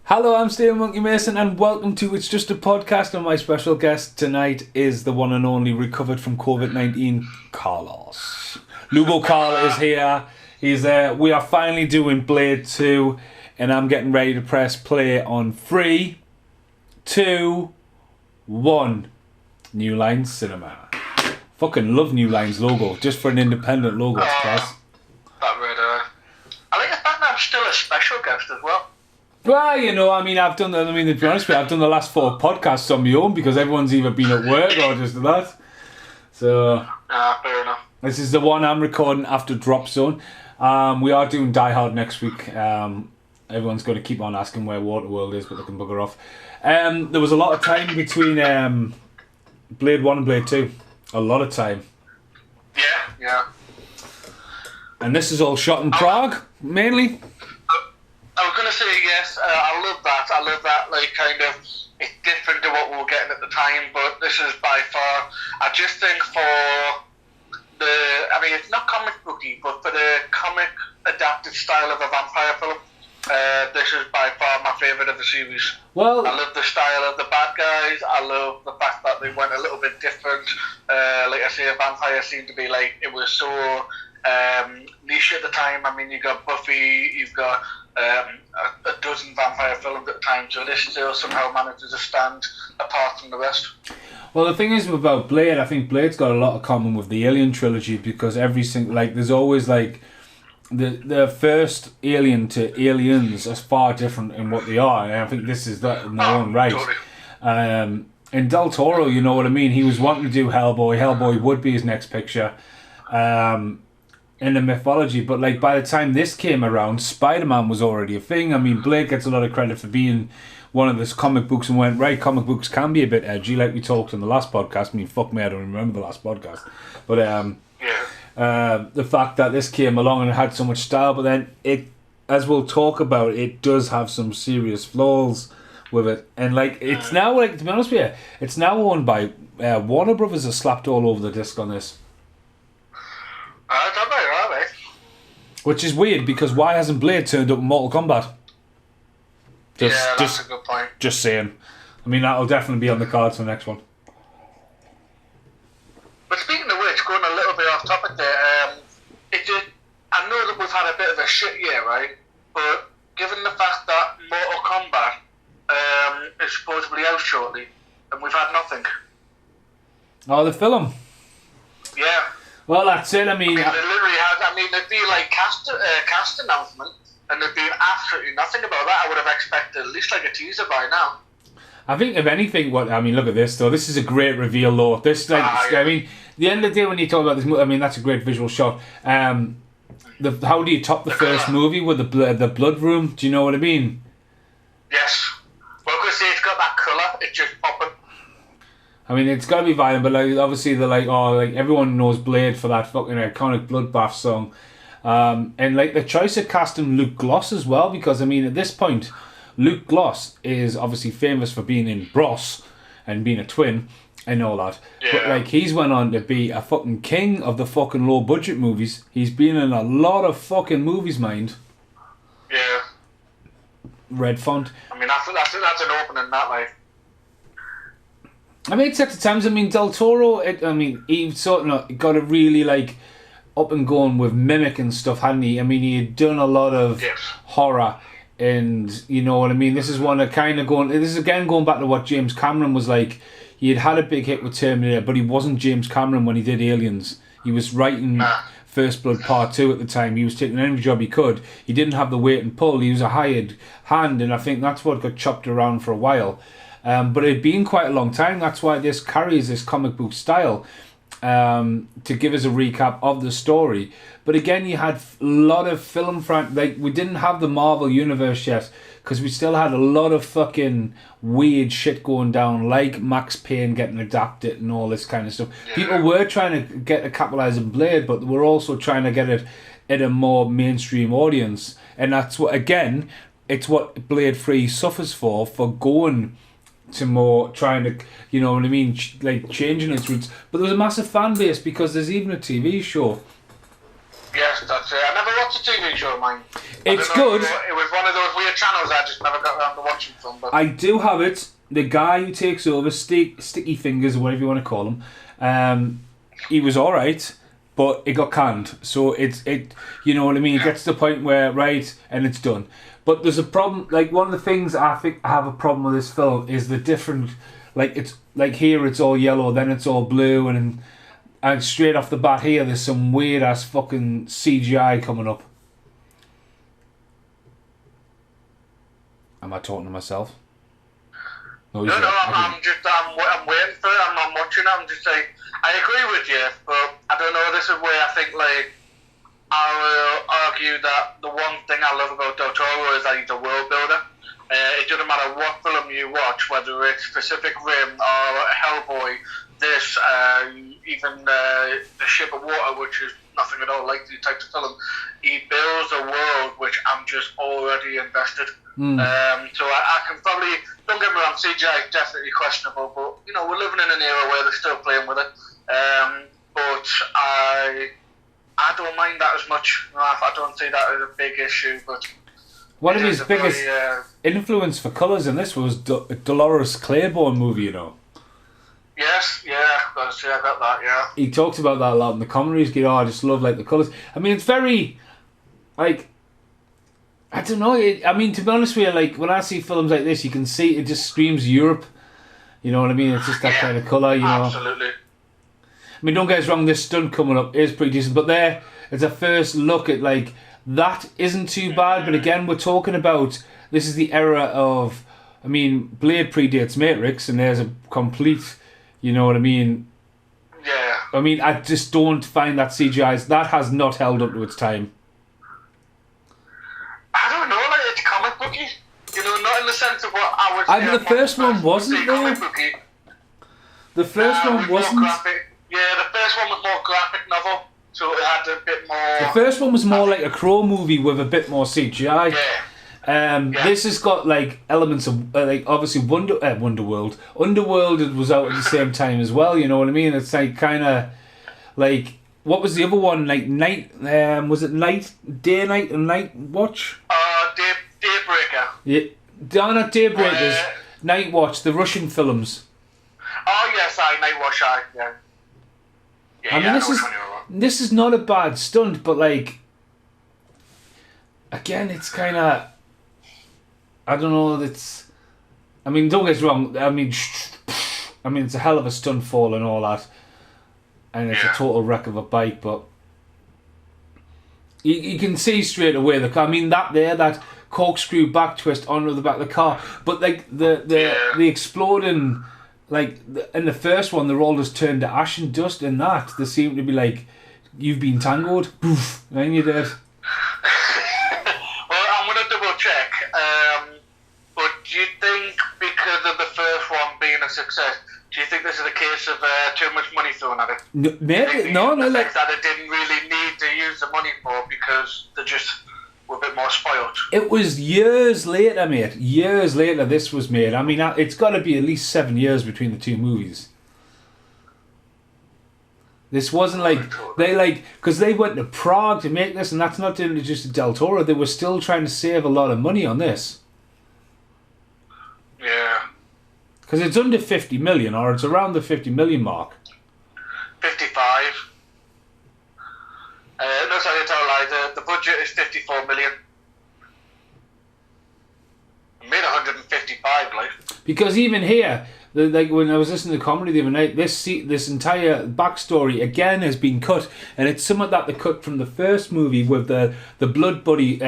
Hello, I'm Steve Monkey Mason, and welcome to It's Just a Podcast. And my special guest tonight is the one and only recovered from COVID-19, Carlos. Lugo Carl is here. We are finally doing Blade 2, and I'm getting ready to press play on 3, 2, 1. New Line Cinema. Fucking love New Line's logo, just for an independent logo, it's class. I think the fact that I'm still a special guest as well. Well, to be honest with you, I've done the last 4 podcasts on my own because everyone's either been at work or just that. So, Fair enough. This is the one I'm recording after Drop Zone. We are doing Die Hard next week. Everyone's going to keep on asking where Waterworld is, but they can bugger off. There was a lot of time between Blade 1 and Blade 2. A lot of time. Yeah. And this is all shot in Prague, mainly. I was going to say yes. I love that. It's different to what we were getting at the time, but this is by far. I just think it's not comic booky, but for the comic adapted style of a vampire film, this is by far my favourite of the series. Well, I love the style of the bad guys. I love the fact that they went a little bit different. Like I say, a vampire seemed to be it was so niche at the time. You got Buffy, you've got a dozen vampire films at the time, so this still somehow manages to stand apart from the rest. Well, the thing is about Blade, I think Blade's got a lot of common with the Alien trilogy because there's always the first Alien to Aliens are far different in what they are, and I think this is that in their own right. Totally. And Del Toro, you know what I mean? He was wanting to do Hellboy. Hellboy would be his next picture. In the mythology, but by the time this came around, Spider-Man was already a thing. Blade gets a lot of credit for being one of those comic books and went, right, comic books can be a bit edgy, like we talked in the last podcast. Fuck me, I don't remember the last podcast. But the fact that this came along and it had so much style, but then it, as we'll talk about, it does have some serious flaws with it. And it's now, to be honest with you, it's now owned by Warner Brothers has slapped all over the disc on this. Which is weird because why hasn't Blade turned up in Mortal Kombat? That's a good point. Just saying. That'll definitely be on the cards for the next one. But speaking of which, going a little bit off topic there, I know that we've had a bit of a shit year, right? But given the fact that Mortal Kombat is supposedly out shortly, and we've had nothing. Oh, the film? Yeah. Well, that's it. They literally had. There'd be cast announcement, and there'd be absolutely nothing about that. I would have expected at least a teaser by now. I think if anything, look at this though. This is a great reveal, though. This, the end of the day when you talk about this movie, that's a great visual shot. How do you top the first movie with the blood room? Do you know what I mean? Yes. Well, because it's got that colour, it's just popping. It's got to be violent, but obviously they're everyone knows Blade for that fucking iconic Bloodbath song. And the choice of casting Luke Gloss as well, because at this point, Luke Gloss is obviously famous for being in Bros and being a twin and all that. Yeah. But he's went on to be a fucking king of the fucking low budget movies. He's been in a lot of fucking movies, mind. Yeah. Red font. That's an opening that it's at the times. Del Toro. He sort of got it really up and going with mimic and stuff, hadn't he? He had done a lot of horror, and you know what I mean. This is one that kind of going. This is again going back to what James Cameron was like. He had a big hit with Terminator, but he wasn't James Cameron when he did Aliens. He was writing First Blood Part 2 at the time. He was taking any job he could. He didn't have the weight and pull. He was a hired hand, and I think that's what got chopped around for a while. But it had been quite a long time. That's why this carries this comic book style to give us a recap of the story. But again, you had a lot of film we didn't have the Marvel Universe yet because we still had a lot of fucking weird shit going down, like Max Payne getting adapted and all this kind of stuff. Yeah. People were trying to get a capitalize on Blade, but they were also trying to get it at a more mainstream audience. And that's what, again, it's what Blade 3 suffers for going to more trying to, you know what I mean, changing its roots. But there's a massive fan base because there's even a TV show. Yes, that's it. I never watched a TV show of mine. It's good. It was one of those weird channels I just never got around to watching from. But I do have it. The guy who takes over, Sticky Fingers, or whatever you want to call him, he was alright, but it got canned. So it you know what I mean? It gets to the point where, right, and it's done. But there's a problem, like one of the things I think I have a problem with this film is the different, like it's, like here it's all yellow, then it's all blue, and straight off the bat here there's some weird ass fucking CGI coming up. Am I talking to myself? No, I'm waiting for it. I'm not watching it. I'm just saying, I agree with you, but I don't know. This is where I think, like, I will argue that the one thing I love about Del Toro is that he's a world builder. It doesn't matter what film you watch, whether it's Pacific Rim or Hellboy, this, even The Shape of Water, which is nothing at all like these types of films. He builds a world which I'm just already invested. So I can probably, don't get me wrong, CGI is definitely questionable, but you know, we're living in an era where they're still playing with it. But I don't mind that as much. No, I don't see that as a big issue. But one of his biggest influence for colours in this was Dolores Claiborne movie, you know. Yes, yeah, I got that, yeah. He talks about that a lot in the commentaries. I just love like the colours. I mean, it's very, like, I don't know. I mean, to be honest with you, like when I see films like this, you can see it just screams Europe. You know what I mean? It's just that kind of colour, you know. Absolutely. I mean, don't get us wrong. This stunt coming up is pretty decent, but there, it's a first look at like that isn't too bad. But again, we're talking about this is the era of. I mean, Blade predates Matrix, and there's a complete. You know what I mean? Yeah. I mean, I just don't find that CGI that has not held up to its time. I don't know, like it's comic booky. You know, not in the sense of what I was. I mean, the first one wasn't there. The first one wasn't. Yeah, the first one was more graphic novel, so it had a bit more. The first one was more like a Crow movie with a bit more CGI. Yeah. This has got like elements of like obviously Wonderworld. Underworld was out at the same time as well. You know what I mean? It's like kind of like what was the other one? Like night? Was it Day, Night, and Night Watch? Daybreaker. Yeah, not Daybreakers. Night Watch, the Russian films. Oh yes, Night Watch. Yeah. I mean, this is not a bad stunt, but like again, it's kind of. I don't know. I mean, don't get us wrong. I mean, it's a hell of a stunt fall and all that, and it's a total wreck of a bike. But you can see straight away that corkscrew back twist onto the back of the car. But like the exploding, like in the first one, they're all just turned to ash and dust. In that, they seem to be like you've been tangled. Poof, and you're dead. Well, I'm gonna double check. But do you think because of the first one being a success, do you think this is a case of too much money thrown at it? No, maybe no. Like that it didn't really need to use the money for because they just were a bit more spoiled. It was years later, mate. Years later, this was made. I mean, it's got to be at least 7 years between the two movies. This wasn't like because they went to Prague to make this, and that's not just Del Toro. They were still trying to save a lot of money on this. Yeah. Because it's under 50 million, or it's around the 50 million mark. 55. No, sorry, I tell a lie. The budget is 54 million. Made 155, like. Because even here, like when I was listening to comedy the other night, this entire backstory again has been cut, and it's somewhat that they cut from the first movie with the blood bodies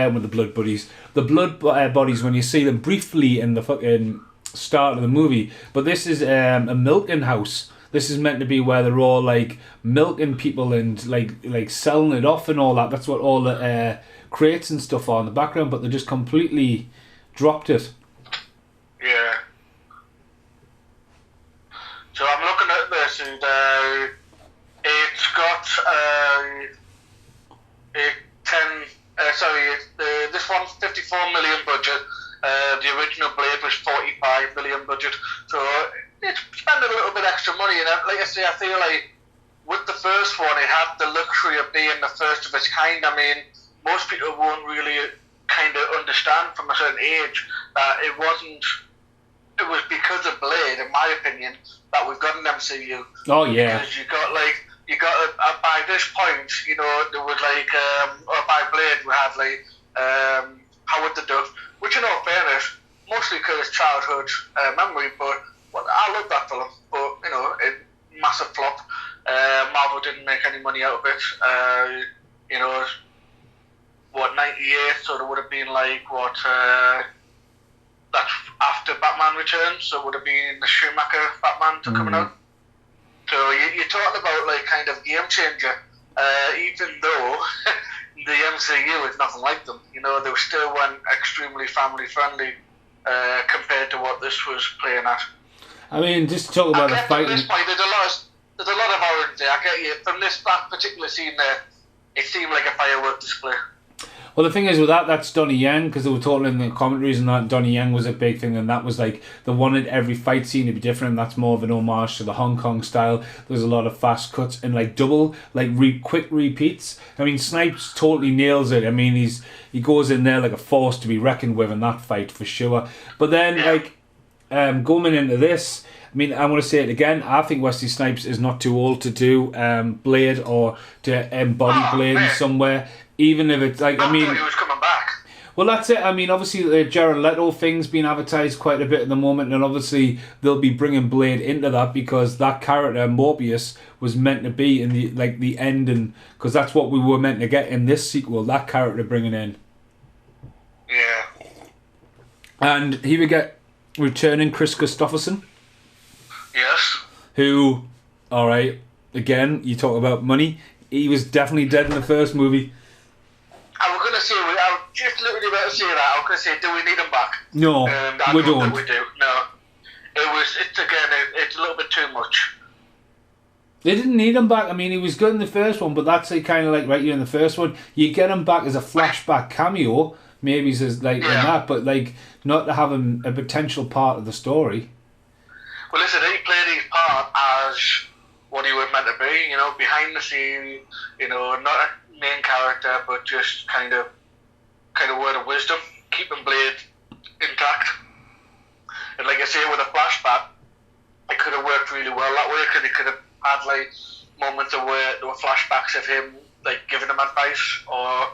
when you see them briefly in the fucking start of the movie. But this is a milking house. This is meant to be where they're all like milking people and like selling it off and all that. That's what all the crates and stuff are in the background. But they just completely dropped it. Yeah. So I'm looking at this, and it's got this one's 54 million budget. The original Blade was 45 million budget. So it's spending a little bit extra money, and like I say, I feel like with the first one, it had the luxury of being the first of its kind. I mean, most people won't really kind of understand from a certain age that it wasn't. It was because of Blade, in my opinion, that we've got an MCU. Oh yeah. Because you got by this point, you know, there was like, or by Blade we had like Howard the Duck, which in all fairness, mostly because it's childhood memory, but well, I love that film. But you know, massive flop. Marvel didn't make any money out of it. You know, what, 98, so there would have been like what. That's after Batman Returns, so it would have been the Schumacher Batman coming out. So you're talking about like kind of game changer, even though the MCU is nothing like them. You know, they still went extremely family friendly compared to what this was playing at. I mean, just to talk about the fighting. At this point, there's a lot of orange there. I get you. From that particular scene there, it seemed like a firework display. Well, the thing is with that's Donnie Yen, because they were talking in the commentaries and that Donnie Yen was a big thing, and that was like they wanted every fight scene to be different. That's more of an homage to the Hong Kong style. There's a lot of fast cuts and like double, like quick repeats. I mean, Snipes totally nails it. I mean, he goes in there like a force to be reckoned with in that fight for sure. But then like going into this, I mean, I'm going to say it again. I think Wesley Snipes is not too old to do Blade or to embody Blade in somewhere. Even if it's like, I mean, he was coming back. Well, that's it. I mean, obviously the Jared Leto thing's been advertised quite a bit at the moment, and obviously they'll be bringing Blade into that because that character Morbius was meant to be in the ending, because that's what we were meant to get in this sequel. That character bringing in. Yeah. And here we get returning Chris Christopherson. Yes. Who, all right, again, you talk about money. He was definitely dead in the first movie. I was going to say, I was just literally about to say that. I was going to say, do we need him back? No, we don't. We do. No. It's a little bit too much. They didn't need him back. I mean, he was good in the first one, but that's kind of like right here in the first one. You get him back as a flashback cameo, maybe as like in that, but like not to have him a potential part of the story. Well, listen, he played his part as what he was meant to be, you know, behind the scene, you know, not a main character, but just kind of word of wisdom, keeping Blade intact. And like I say, with a flashback, it could have worked really well that way, because it could have had like moments of where there were flashbacks of him like giving him advice, or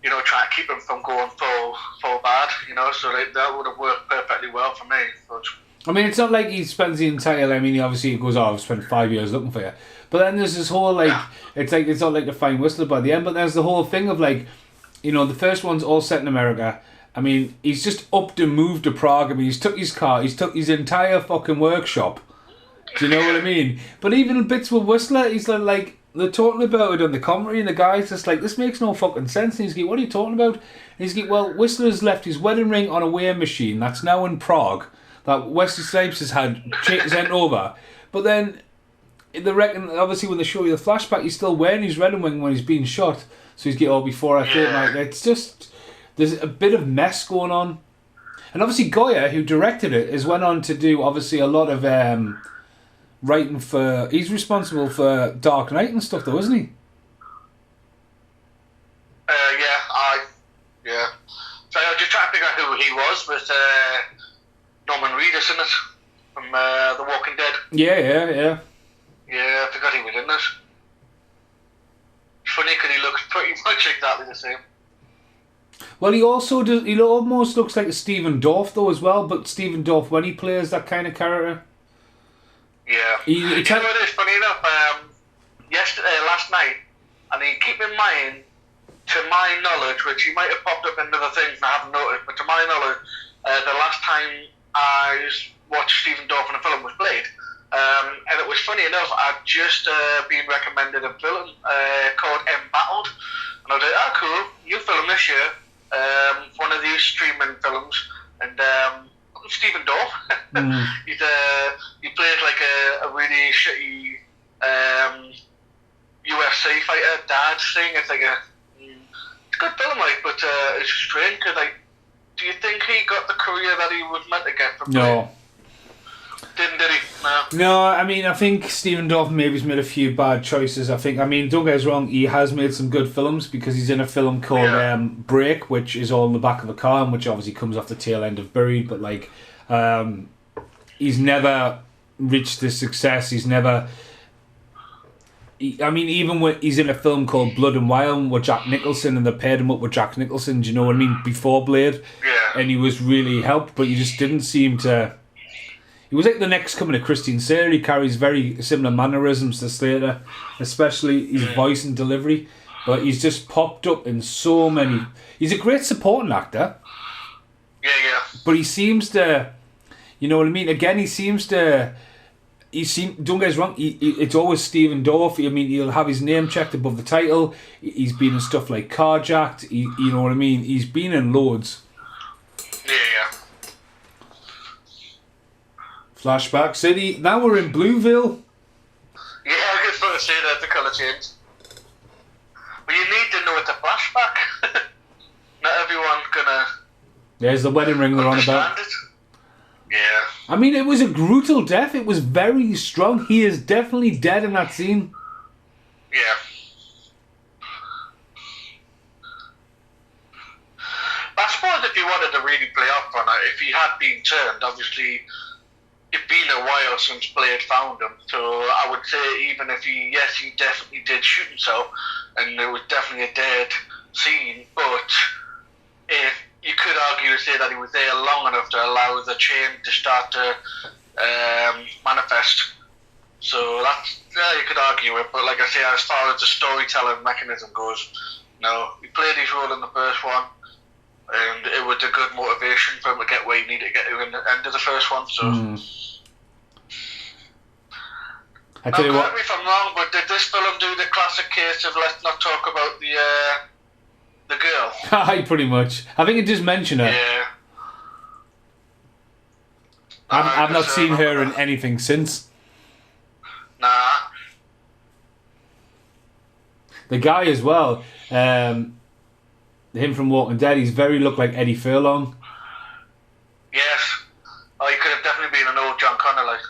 you know, trying to keep him from going full bad, you know. So like, that would have worked perfectly well for me. But I mean, it's not like he spends the entire. I mean, obviously he goes, "Oh, I've spent 5 years looking for you," but then there's this whole like, it's not like the fine whistler by the end. But there's the whole thing of like, you know, the first one's all set in America. I mean, he's just upped and moved to Prague. I mean, he's took his car, he's took his entire fucking workshop. Do you know what I mean? But even bits with Whistler, he's like they're talking about it on the commentary, and the guy's just like, this makes no fucking sense. And he's like, what are you talking about? And he's like, well, Whistler's left his wedding ring on a weighing machine that's now in Prague, that Wesley Snipes has had sent over. But then, they reckon, obviously when they show you the flashback, he's still wearing his wedding ring when he's being shot. So he's getting before I think, like, it's just, there's a bit of mess going on. And obviously Goya, who directed it, has went on to do obviously a lot of writing for, he's responsible for Dark Knight and stuff though, isn't he? Yeah. So I was just trying to figure out who he was, but Norman Reedus, isn't it? From The Walking Dead. Yeah. Yeah, I forgot he was in this. It's funny because he looks pretty much exactly the same. Well, he also does. He almost looks like a Stephen Dorff though as well. But Stephen Dorff, when he plays that kind of character, yeah. You know what is funny enough? Last night, I mean, keep in mind, to my knowledge, which you might have popped up in other things and I haven't noticed, but to my knowledge, the last time I watched Stephen Dorff in a film was Blade. And it was funny enough, I'd just been recommended a film called Embattled. And I was like, cool, new film this year. One of these streaming films. And Stephen Dorff. He plays like a really shitty UFC fighter, dad thing. It's like it's a good film, like, but it's strange because, like, do you think he got the career that he was meant to get from Blade? No. Did he? No, I mean, I think Stephen Dorff maybe's made a few bad choices. I mean, don't get us wrong, he has made some good films because he's in a film called Break, which is all in the back of a car, and which obviously comes off the tail end of Buried, but like, he's never reached this success. He's never. I mean, even when he's in a film called Blood and Wine with Jack Nicholson, and they paired him up with Jack Nicholson, do you know what I mean? Before Blade, and he was really helped, but he just didn't seem to. He was like the next coming of Christian Slater. He carries very similar mannerisms to Slater, especially his voice and delivery. But he's just popped up in so many. He's a great supporting actor. Yeah. But he seems to, you know what I mean? Again, he seems to. Don't get us wrong. It's always Stephen Dorff. I mean, he'll have his name checked above the title. He's been in stuff like Carjacked. You know what I mean? He's been in loads. Yeah. Flashback City. Now we're in Blueville. Yeah, I was going to say that the colour change. But you need to know it's a flashback. Not everyone's gonna. There's the wedding ring they're on about. It. Yeah. I mean, it was a brutal death. It was very strong. He is definitely dead in that scene. Yeah. I suppose if you wanted to really play up on it, if he had been turned, obviously. It's been a while since Blade found him, so I would say even if he definitely did shoot himself, and it was definitely a dead scene, but if you could argue to say that he was there long enough to allow the chain to start to manifest. So that's, you could argue it, but like I say, as far as the storytelling mechanism goes, no, he played his role in the first one, and it was a good motivation for him to get where he needed to get to in the end of the first one, so... I tell you what. Correct me if I'm wrong, but did this film do the classic case of let's not talk about the girl? Hi, pretty much. I think it does mention her. Yeah. I've not seen her in anything since. Nah. The guy as well, him from Walking Dead, he's very looked like Eddie Furlong. Yes. Oh, he could have definitely been an old John Connor, like.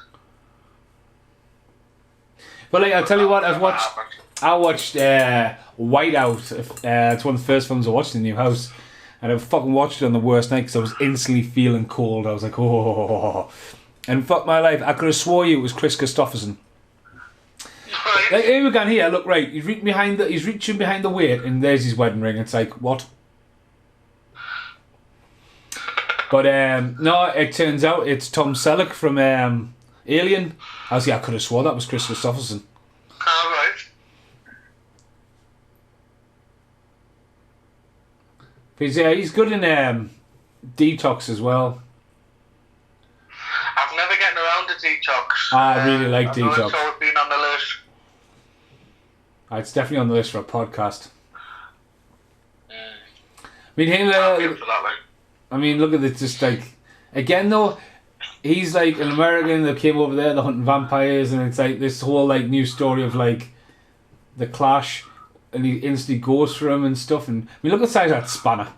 But like, I'll tell you what, I watched Whiteout. It's one of the first films I watched in the new house, and I fucking watched it on the worst night because I was instantly feeling cold. I was like, oh, and fuck my life, I could have swore you it was Chris Christopherson. Right. Like, here we go. Here, look, right. He's reaching behind the weight, and there's his wedding ring. It's like, what? But no, it turns out it's Tom Selleck from Alien. I could have swore that was Chris Christopherson. All right. He's good in Detox as well. I've never gotten around to Detox. I really like Detox. Detox. It's always been on the list. It's definitely on the list for a podcast. I mean, him. I mean, look at it. Just like again, though, he's like an American that came over there, they're hunting vampires, and it's like this whole like new story of like the clash, and he instantly goes for him and stuff. And I mean, look at the size of that spanner.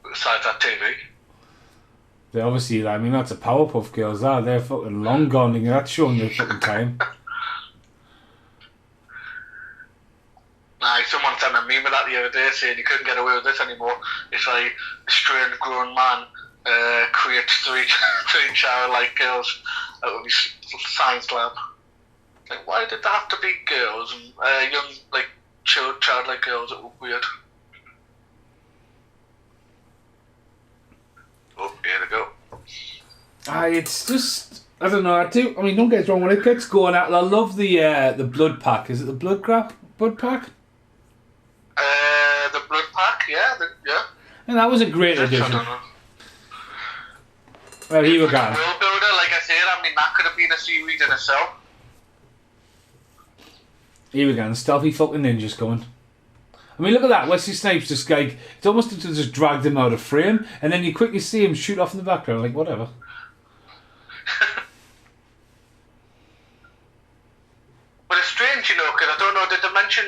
Besides that TV. They obviously, I mean, that's a Powerpuff Girls. They're fucking long gone. And that's showing their fucking time. Someone sent a meme of that the other day saying you couldn't get away with this anymore. It's like a strange grown man creates three child-like girls out of his science lab. Like, why did there have to be girls and young, like, childlike girls? It was weird. Oh, here we go. It's just, I don't know. I mean, don't get us wrong. When it gets going out, I love the blood pack. Is it the blood pack? The blood pack, yeah. And that was a great addition. I don't know. Well, here we go. World builder, like I said, I mean, that could have been a series in itself. Here we go. And stealthy fucking ninjas coming. I mean, look at that. Wesley Snipes just like, it's almost to just dragged him out of frame, and then you quickly see him shoot off in the background, like, whatever. But it's strange, you know, because I don't know, did they mention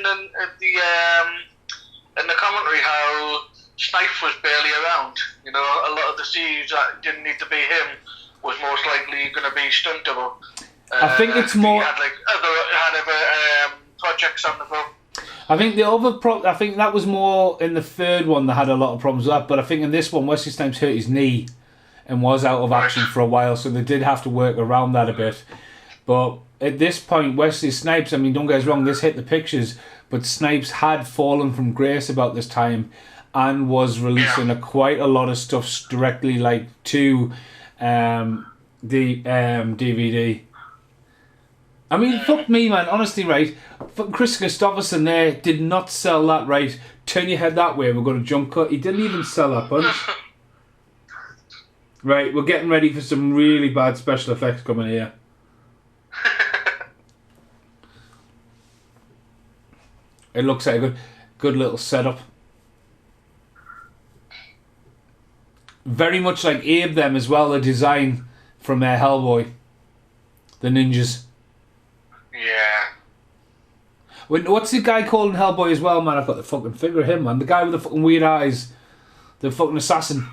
in the commentary how Snipes was barely around. You know, a lot of the scenes that didn't need to be him was most likely going to be stunt double. I think it's more. He had other projects on the go. I think I think that was more in the third one that had a lot of problems with that. But I think in this one, Wesley Snipes hurt his knee and was out of action for a while, so they did have to work around that a bit. But at this point, Wesley Snipes, I mean, don't get us wrong, this hit the pictures, but Snipes had fallen from grace about this time and was releasing quite a lot of stuff directly to the DVD. I mean, fuck me, man, honestly, right? Fucking Chris Christopherson there did not sell that right. Turn your head that way, we're going to jump cut. He didn't even sell that punch. Right, we're getting ready for some really bad special effects coming here. It looks like a good little setup. Very much like Abe them as well, the design from Hellboy. The ninjas. Yeah. What's the guy called in Hellboy as well, man? I've got the fucking figure of him, man. The guy with the fucking weird eyes. The fucking assassin.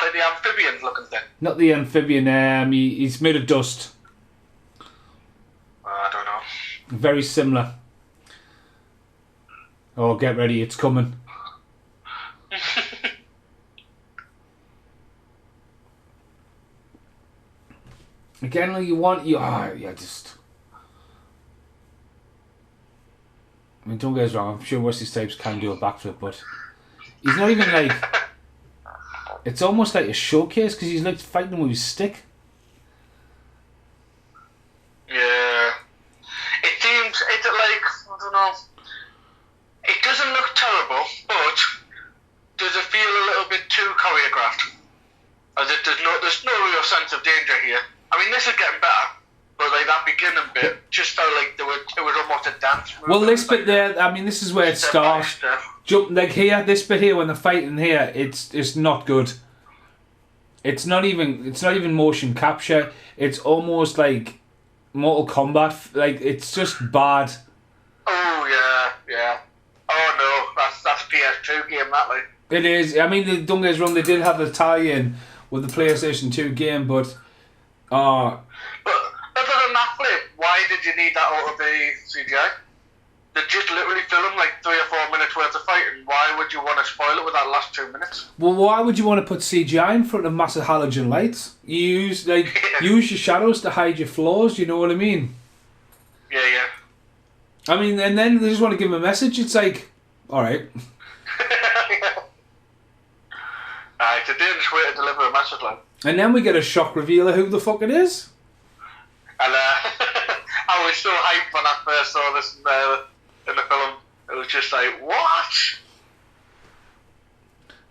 Like the amphibian looking thing. Not the amphibian, he's made of dust. I don't know. Very similar. Oh, get ready, it's coming. Again, like just... I mean, don't get us wrong, I'm sure Wesley Snipes can do a backflip, but he's not even like... It's almost like a showcase because he's like fighting with his stick. Yeah. It's like, I don't know. It doesn't look terrible, but does it feel a little bit too choreographed? As if there's no real sense of danger here. I mean, this is getting better, but like that beginning bit just felt like it was almost a dance movement. Well, this bit there, I mean, this is where it starts. Jump like here, this bit here when they're fighting here, it's not good. It's not even motion capture. It's almost like Mortal Kombat. Like it's just bad. Oh yeah. Oh no, that's PS2 game that like. It is. I mean, don't get us wrong. They did have the tie-in with the PlayStation 2 game, but. But other than that flip, why did you need that out of the CGI? They just literally film like 3 or 4 minutes worth of fighting. Why would you want to spoil it with that last 2 minutes? Well, why would you want to put CGI in front of massive halogen lights? You use your shadows to hide your flaws. You know what I mean? Yeah. I mean, and then they just want to give them a message. It's like, all right. It's a dangerous way to deliver a message, like. And then we get a shock reveal of who the fuck it is. And I was so hyped when I first saw this in the film. It was just like, what?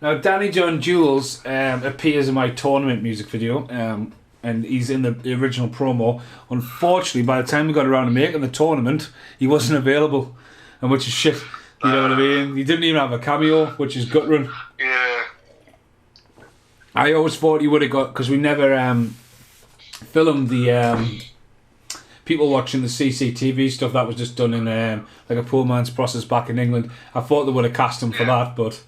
Now, Danny John Jules appears in my tournament music video, and he's in the original promo. Unfortunately, by the time we got around to making the tournament, he wasn't available, and which is shit. You know what I mean? He didn't even have a cameo, which is gut-run. Yeah. I always thought he would have got, because we never filmed the people watching the CCTV stuff. That was just done in like a poor man's process back in England. I thought they would have cast him for that, but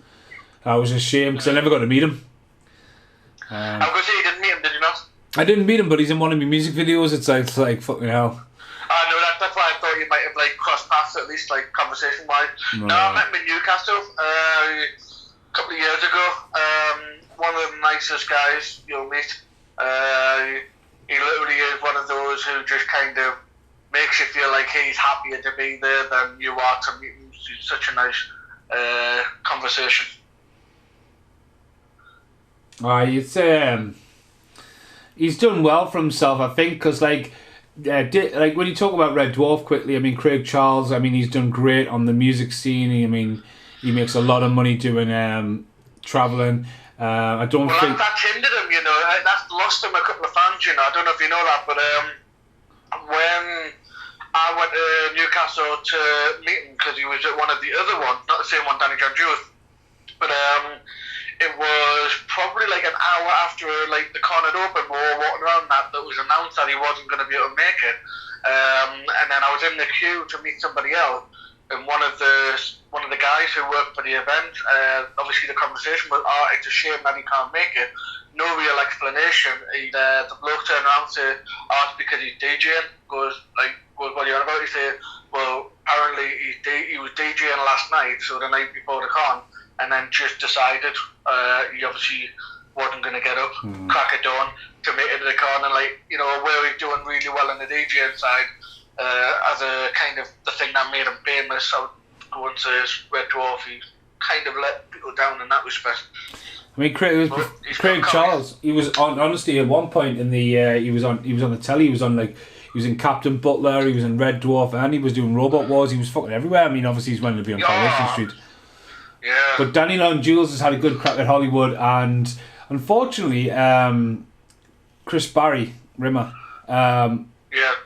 I was ashamed because I never got to meet him. I was going to say you didn't meet him, did you not? I didn't meet him, but he's in one of my music videos. It's like fucking hell. No, that's why I thought you might have like crossed paths at least, like conversation wise. No, I met him in Newcastle a couple of years ago. One of the nicest guys you'll meet. He literally is one of those who just kind of makes you feel like he's happier to be there than you are to meet him. It's such a nice conversation. He's done well for himself, I think, because like when you talk about Red Dwarf quickly, I mean Craig Charles, I mean he's done great on the music scene. I mean he makes a lot of money doing traveling. I don't think that's hindered him, you know. That's lost him a couple of fans, you know. I don't know if you know that, but when I went to Newcastle to meet him because he was at one of the other ones, not the same one, Danny John Jules, but it was probably like an hour after like the con had opened, we were walking around that was announced that he wasn't going to be able to make it, and then I was in the queue to meet somebody else, and one of the guys who worked for the event, obviously the conversation was, "Oh, it's a shame that he can't make it." No real explanation. The bloke turned around and said, "Oh, it's because he's DJing." Goes, what are you on about? He said, "Well, apparently he was DJing last night, so the night before the con, and then just decided he obviously wasn't going to get up, crack of dawn to make it to the con, and where he's doing really well on the DJing side, as a kind of the thing that made him famous. I would go and say Red Dwarf, he kind of let people down in that respect." I mean, Craig Charles. He was on, honestly, at one point in the he was on the telly. He was in Captain Butler. He was in Red Dwarf, and he was doing Robot Wars. He was fucking everywhere. I mean, obviously he's wanting to be on Coronation Street. Yeah. But Danny Long Jules has had a good crack at Hollywood, and unfortunately, Chris Barry Rimmer,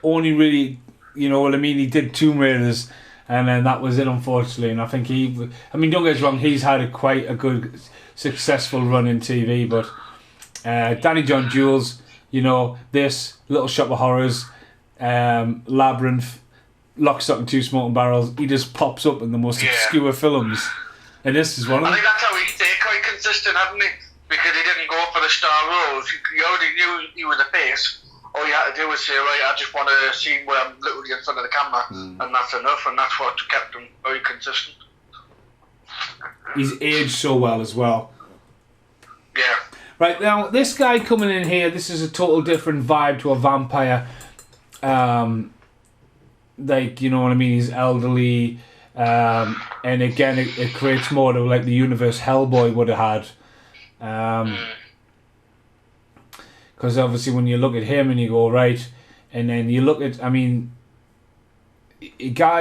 only really, you know what I mean. He did Tomb Raiders, and then that was it, unfortunately. And I think don't get us wrong, he's had quite a good, successful run in TV, but Danny John Jules, this Little Shop of Horrors, Labyrinth, Lock, Stock and Two Smoking Barrels, he just pops up in the most obscure films, and this is one of them. I think that's how he stayed quite consistent, hadn't he? Because he didn't go for the star roles. You already knew he was a face. All you had to do was say, right, I just want a scene where I'm literally in front of the camera, and that's enough, and that's what kept him very consistent. He's aged so well as well. Yeah. Right, now, this guy coming in here, this is a total different vibe to a vampire. You know what I mean? He's elderly. And again, it creates more of like the universe Hellboy would have had. Because obviously when you look at him and you go, right, and then you look at,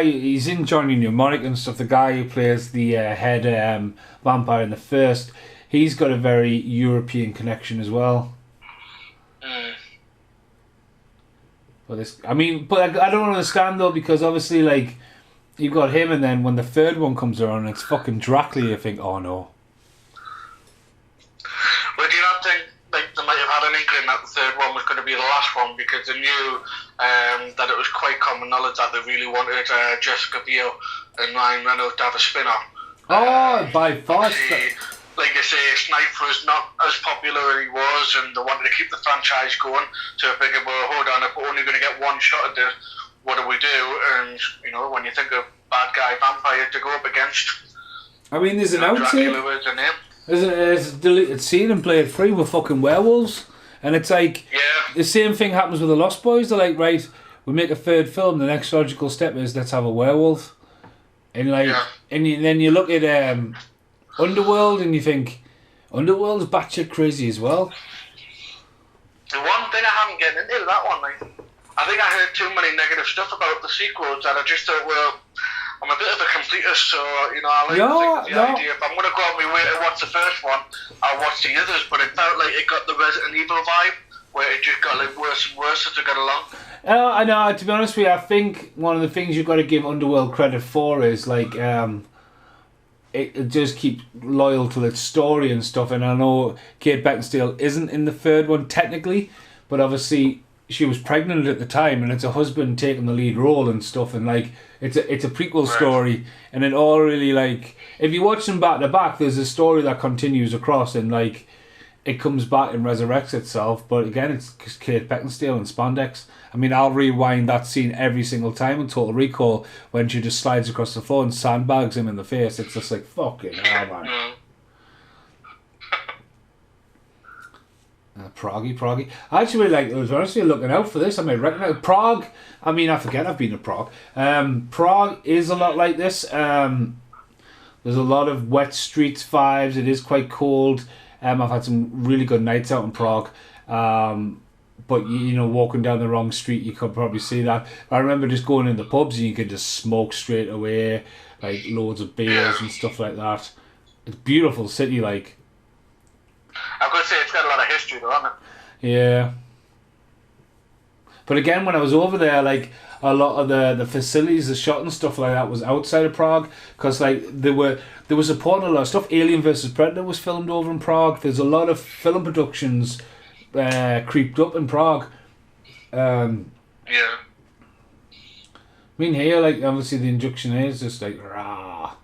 he's in Johnny Mnemonic and stuff, the guy who plays the head vampire in the first, he's got a very European connection as well. But I don't understand though, because obviously like you've got him, and then when the third one comes around, it's fucking Dracula. You think, oh no. Well, do you not think they might have had an inkling that the third one was going to be the last one, because they knew that it was quite common knowledge that they really wanted Jessica Biel and Ryan Reynolds to have a spin-off. By far. Like you say, Snipes was not as popular as he was, and they wanted to keep the franchise going. So I figured, well, hold on, if we're only going to get one shot at this, what do we do? And when you think of bad guy vampire to go up against, there's an outtake. Dracula is the name. There's a deleted scene in Blade 3 with fucking werewolves, and it's like the same thing happens with the Lost Boys. They're like, right, we make a third film. The next logical step is let's have a werewolf, and then you look at Underworld, and you think Underworld's batshit crazy as well. The one thing I haven't gotten into that one, I think I heard too many negative stuff about the sequels, and I just thought, well, I'm a bit of a completist, so I like to think of the idea. If I'm going to go on my way to watch the first one, I'll watch the others. But it felt like it got the Resident Evil vibe, where it just got like worse and worse as it got along. I know. To be honest with you, I think one of the things you've got to give Underworld credit for is like it just keeps loyal to its story and stuff. And I know Kate Beckinsale isn't in the third one technically, but obviously she was pregnant at the time, and it's her husband taking the lead role and stuff, and like it's a prequel story, and it all really, like, if you watch them back to back, there's a story that continues across, and like it comes back and resurrects itself. But again, it's Kate Beckinsale and spandex. I'll rewind that scene every single time in Total Recall when she just slides across the floor and sandbags him in the face. It's just like, fucking hell, man. Prague. I actually really was honestly looking out for this. I might recognize Prague. I forget I've been to Prague. Prague is a lot like this. There's a lot of wet streets vibes. It is quite cold. I've had some really good nights out in Prague. But walking down the wrong street, you could probably see that. I remember just going in the pubs and you could just smoke straight away, like loads of beers and stuff like that. It's a beautiful city, like. I could say it's got a lot of history though, hasn't it? Yeah. But again, when I was over there, like, a lot of the facilities, the shot and stuff like that was outside of Prague, because like they were supporting a lot of stuff. Alien vs Predator was filmed over in Prague. There's a lot of film productions creeped up in Prague. There's I mean, here, like, obviously the introduction here is just like, rah.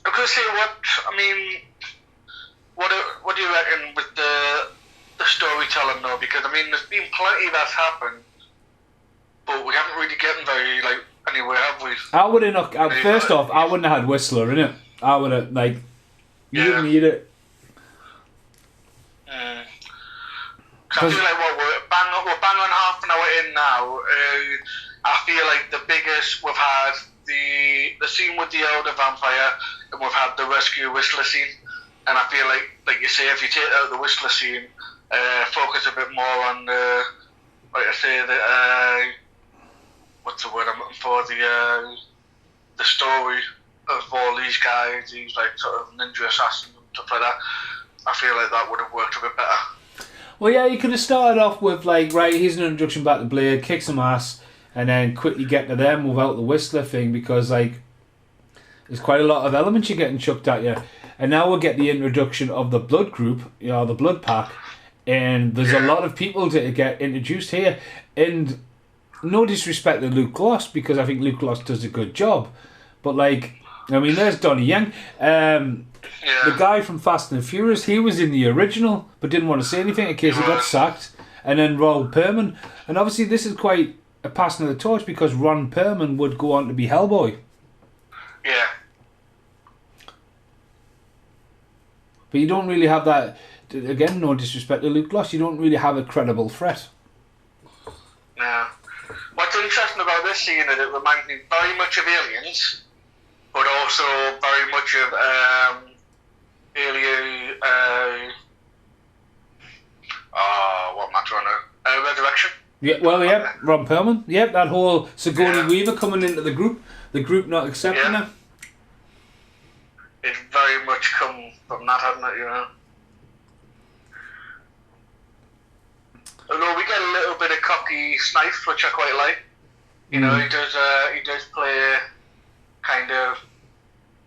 I'm going to say what do you reckon with the storytelling though? Because, I mean, there's been plenty that's happened, but we haven't really gotten very, like, anywhere, have we? I would have not, first off, I wouldn't have had Whistler in it. I would have, like, you didn't need it. I feel like we're bang on half an hour in now. I feel like the biggest we've had the scene with the elder vampire, and we've had the rescue Whistler scene. And I feel like you say, if you take out the Whistler scene, focus a bit more on like I say, what's the word I'm looking for? The story of all these guys, these like sort of ninja assassins and stuff like that. I feel like that would have worked a bit better. Well, yeah, you could have started off with, like, right, here's an introduction back to Blade, kick some ass, and then quickly get to them without the Whistler thing, because, like, there's quite a lot of elements you're getting chucked at you. And now we'll get the introduction of the Blood group, you know, the Blood pack, and there's a lot of people to get introduced here. And no disrespect to Luke Gloss, because I think Luke Gloss does a good job, but, like, I mean, there's Donnie Yen. The guy from Fast and the Furious, he was in the original, but didn't want to say anything in case he got sacked. And then Ron Perlman. And obviously this is quite a passing of the torch, because Ron Perlman would go on to be Hellboy. Yeah. But you don't really have that, again, no disrespect to Luke Gloss, you don't really have a credible threat. No. What's interesting about this scene is it reminds me very much of Aliens, but also very much of Alien, what am I trying to... Resurrection. Yeah, well, yeah, Ron Perlman. Yeah, that whole Sigourney Weaver coming into the group not accepting her. It's very much come from that, hasn't it, you know? Although we get a little bit of cocky Snipes, which I quite like. You know, he does play kind of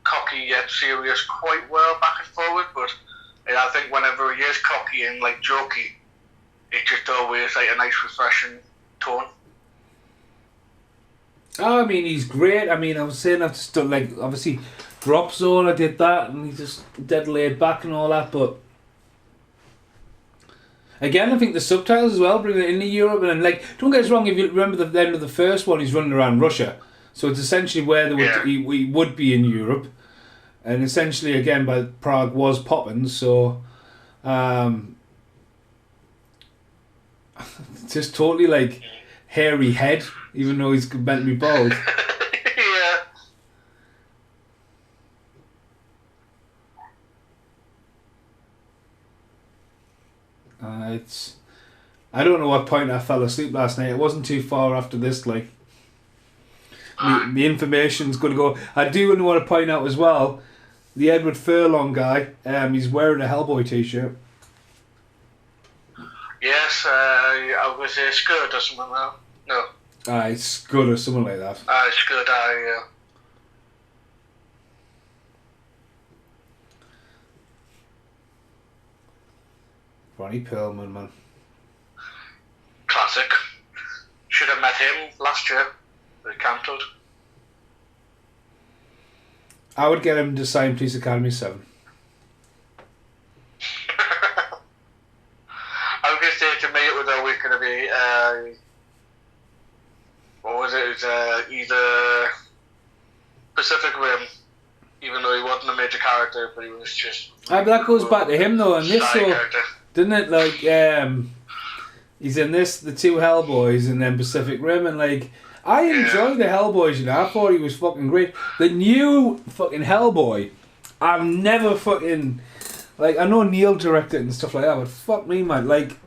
cocky yet serious quite well back and forward, but I think whenever he is cocky and like jokey, it's just always like a nice refreshing tone. Oh, I mean, he's great. I mean, I was saying I've just done, like, obviously Drop Zone, I did that, and he's just dead laid back and all that, but again, I think the subtitles as well bring it into Europe, and then, like, don't get us wrong, if you remember the end of the first one, he's running around Russia, so it's essentially where we would be in Europe, and essentially, again, by Prague was popping, so just totally, like, hairy head, even though he's meant to be bald. Yeah. I don't know what point I fell asleep last night. It wasn't too far after this, like, the information's going to go. I do want to point out as well, the Edward Furlong guy, he's wearing a Hellboy t-shirt. Yes, I was going to say Scud or something like that. No. It's good or something like that. Scud, yeah. Ronnie Perlman, man. Classic. Should have met him last year. They cancelled. I would get him to sign Police Academy 7. I was going to say, to me, it was always going to be, what was it? It was either Pacific Rim, even though he wasn't a major character, but he was just... But that goes back to him, though, and this, so, character. didn't it? Like, he's in this, the two Hellboys, and then Pacific Rim, and, like, I enjoyed the Hellboys, you know, I thought he was fucking great. The new fucking Hellboy, I've never fucking... Like, I know Neil directed it and stuff like that, but fuck me, man. Like,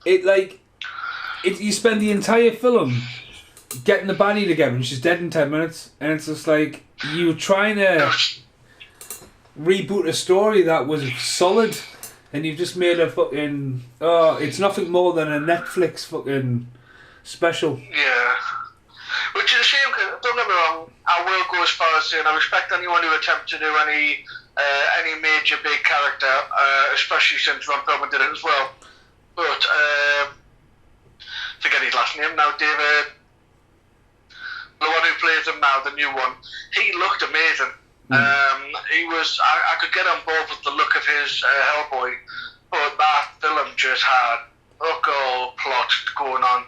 you spend the entire film getting the baddie together and she's dead in 10 minutes. And it's just like, you were trying to reboot a story that was solid and you've just made a fucking... Oh, it's nothing more than a Netflix fucking special. Yeah. Which is a shame, because don't get me wrong, I will go as far as saying I respect anyone who attempts to do any major big character, especially since Ron Perlman did it as well. But forget his last name now, David, the one who plays him now, the new one, he looked amazing. He was, I could get on board with the look of his Hellboy, but that film just had all plot going on.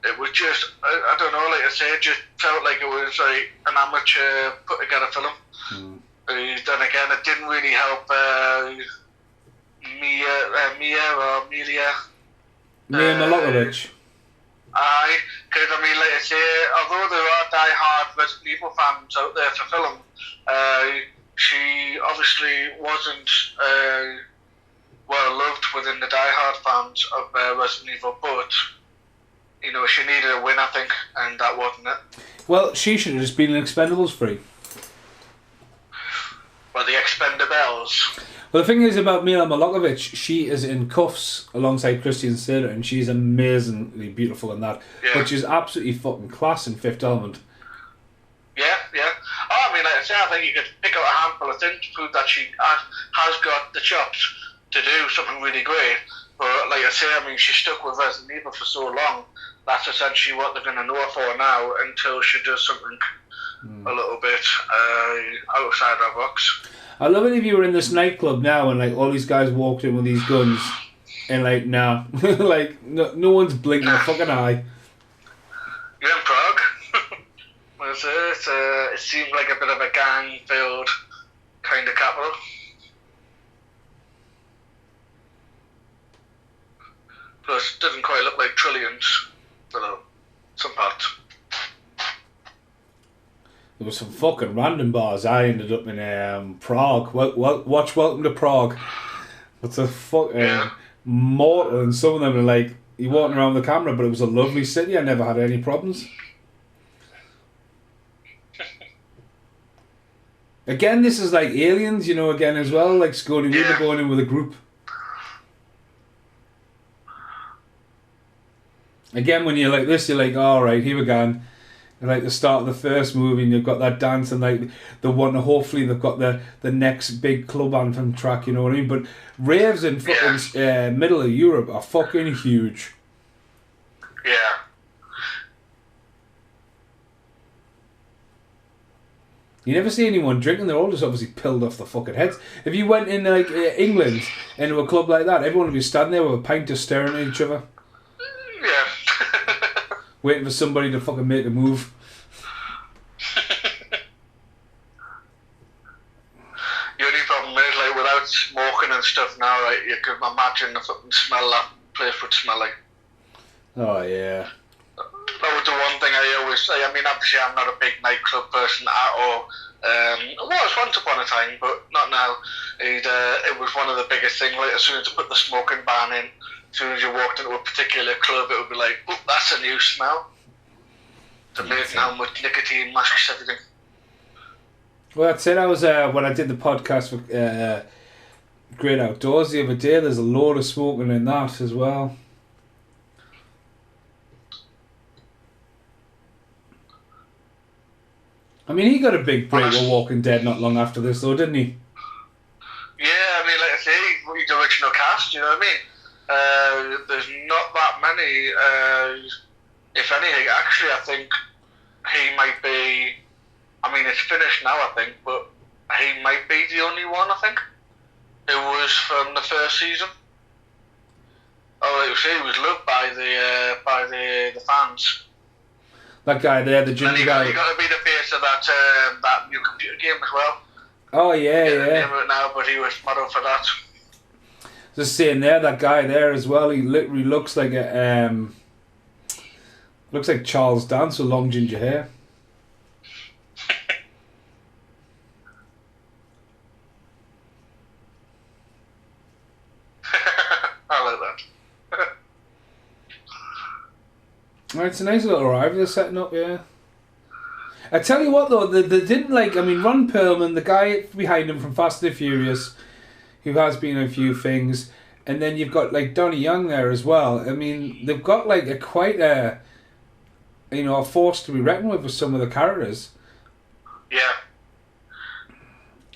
It was just, I don't know, like I say, it just felt like it was like an amateur put together film. Then again, it didn't really help Mia Malkovich. Aye, because I mean, like I say, although there are die-hard Resident Evil fans out there for film, she obviously wasn't well loved within the die-hard fans of Resident Evil, but you know, she needed a win, I think, and that wasn't it. Well, she should have just been in Expendables 3. Well, the Expendables. Well, the thing is about Mila Malkovich, she is in cuffs alongside Christian Slater, and she's amazingly beautiful in that. Yeah. But she's absolutely fucking class in Fifth Element. Yeah. Oh, I mean, like I say, I think you could pick out a handful of things to prove that she has got the chops to do something really great. But like I say, I mean, she's stuck with Resident Evil for so long. That's essentially what they're going to know her for now until she does something a little bit outside her box. I love it if you were in this nightclub now and like all these guys walked in with these guns and like, nah. Like, no one's blinking a fucking eye. You're in Prague. It seemed like a bit of a gang-filled kind of capital. Plus, it doesn't quite look like trillions, but some parts. There was some fucking random bars. I ended up in Prague. Watch Welcome to Prague. What's a fucking mortal, and some of them are like, you're walking around the camera, but it was a lovely city. I never had any problems. Again, this is like Aliens, you know, again as well, like Scotty Weaver going in with a group. Again, when you're like this, you're like, alright, here we go. And like the start of the first movie, and you've got that dance, and like the one, hopefully they've got the next big club anthem track, you know what I mean? But raves in fucking middle of Europe are fucking huge. Yeah. You never see anyone drinking, they're all just obviously pilled off the fucking heads. If you went in like England into a club like that, everyone would be standing there with a pint just staring at each other. Yeah. Waiting for somebody to fucking make a move. The only problem is, like, without smoking and stuff now, like, you can imagine the fucking smell that place would smell like. Oh, yeah. That was the one thing I always say. I mean, obviously, I'm not a big nightclub person at all. I was once upon a time, but not now. It was one of the biggest things. Like, as soon as you put the smoking ban in, as soon as you walked into a particular club, it would be like, oh, that's a new smell. It's amazing how much nicotine masks everything. Well, that's it. I was when I did the podcast for Great Outdoors the other day. There's a load of smoking in that as well. I mean, he got a big break with Walking Dead not long after this, though, didn't he? Yeah, I mean, like I say, he's the original cast. You know what I mean? There's not that many. If anything, actually, I think he might be. I mean, it's finished now, I think, but he might be the only one. I think it was from the first season. Oh, like you say, he was loved by the fans. That guy there, the ginger guy. You got to be the face of that new computer game as well. Oh yeah. The name of it now, but he was model for that. Just saying there, that guy there as well. He literally looks like looks like Charles Dance with long ginger hair. I like that. It's a nice little arrival they're setting up, yeah. I tell you what though, they didn't like, I mean, Ron Perlman, the guy behind him from Fast and Furious, who has been in a few things, and then you've got like Donnie Young there as well. I mean, they've got like quite a force to be reckoned with some of the characters. Yeah.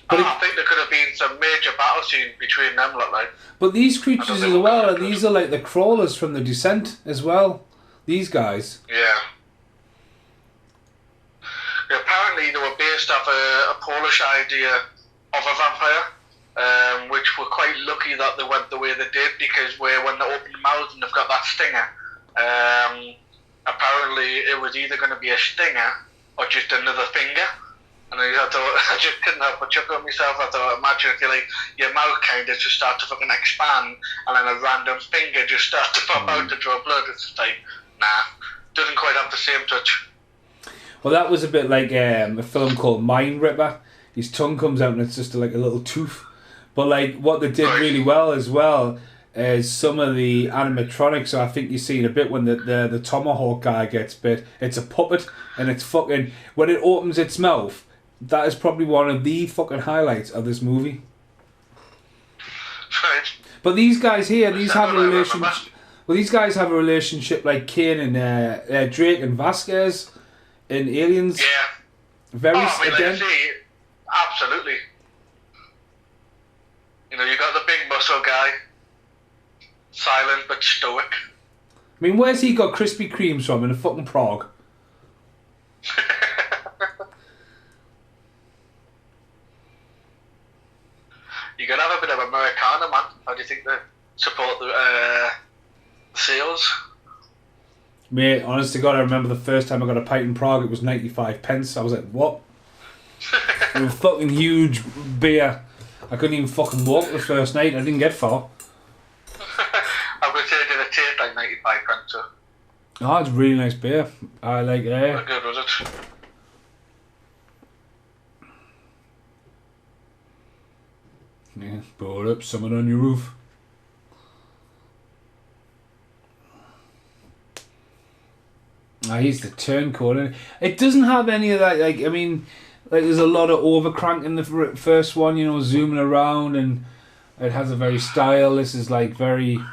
But I think there could have been some major battle scene between them, like. But these creatures as well, and these are like the crawlers from The Descent as well. These guys. Yeah. Apparently they were based off a Polish idea of a vampire, which were quite lucky that they went the way they did, because when they open mouth and they've got that stinger, apparently it was either going to be a stinger or just another finger. And I thought, I just couldn't help but chuckle at myself. I thought, imagine if your mouth kind of just start to fucking expand, and then a random finger just starts to pop out to draw blood. It's just like, nah, doesn't quite have the same touch. Well, that was a bit like a film called Mind Ripper. His tongue comes out and it's just like a little tooth. But like what they did really well as well is some of the animatronics. So I think you see in a bit when the tomahawk guy gets bit. It's a puppet, and it's fucking, when it opens its mouth, that is probably one of the fucking highlights of this movie. Right. But these guys here, these have a relationship. Well, these guys have a relationship like Kane and Drake and Vasquez in Aliens. Yeah. Very like again. I say, absolutely. You know, you got the big muscle guy, silent but stoic. I mean, where's he got Krispy Kremes from in a fucking Prague? You gotta have a bit of Americana, man. How do you think they support the sales? Mate, honest to God, I remember the first time I got a pint in Prague, it was 95 pence. I was like, what? It was a fucking huge beer. I couldn't even fucking walk the first night. I didn't get far. I would say it did taste like 95 pence. So. Oh, it's really nice beer. I like it. How good was it? Yeah, blow it up, someone on your roof. He's the turncoat. It doesn't have any of that, like, I mean, like there's a lot of overcrank in the first one, you know, zooming around, and it has a very style. This is like very, I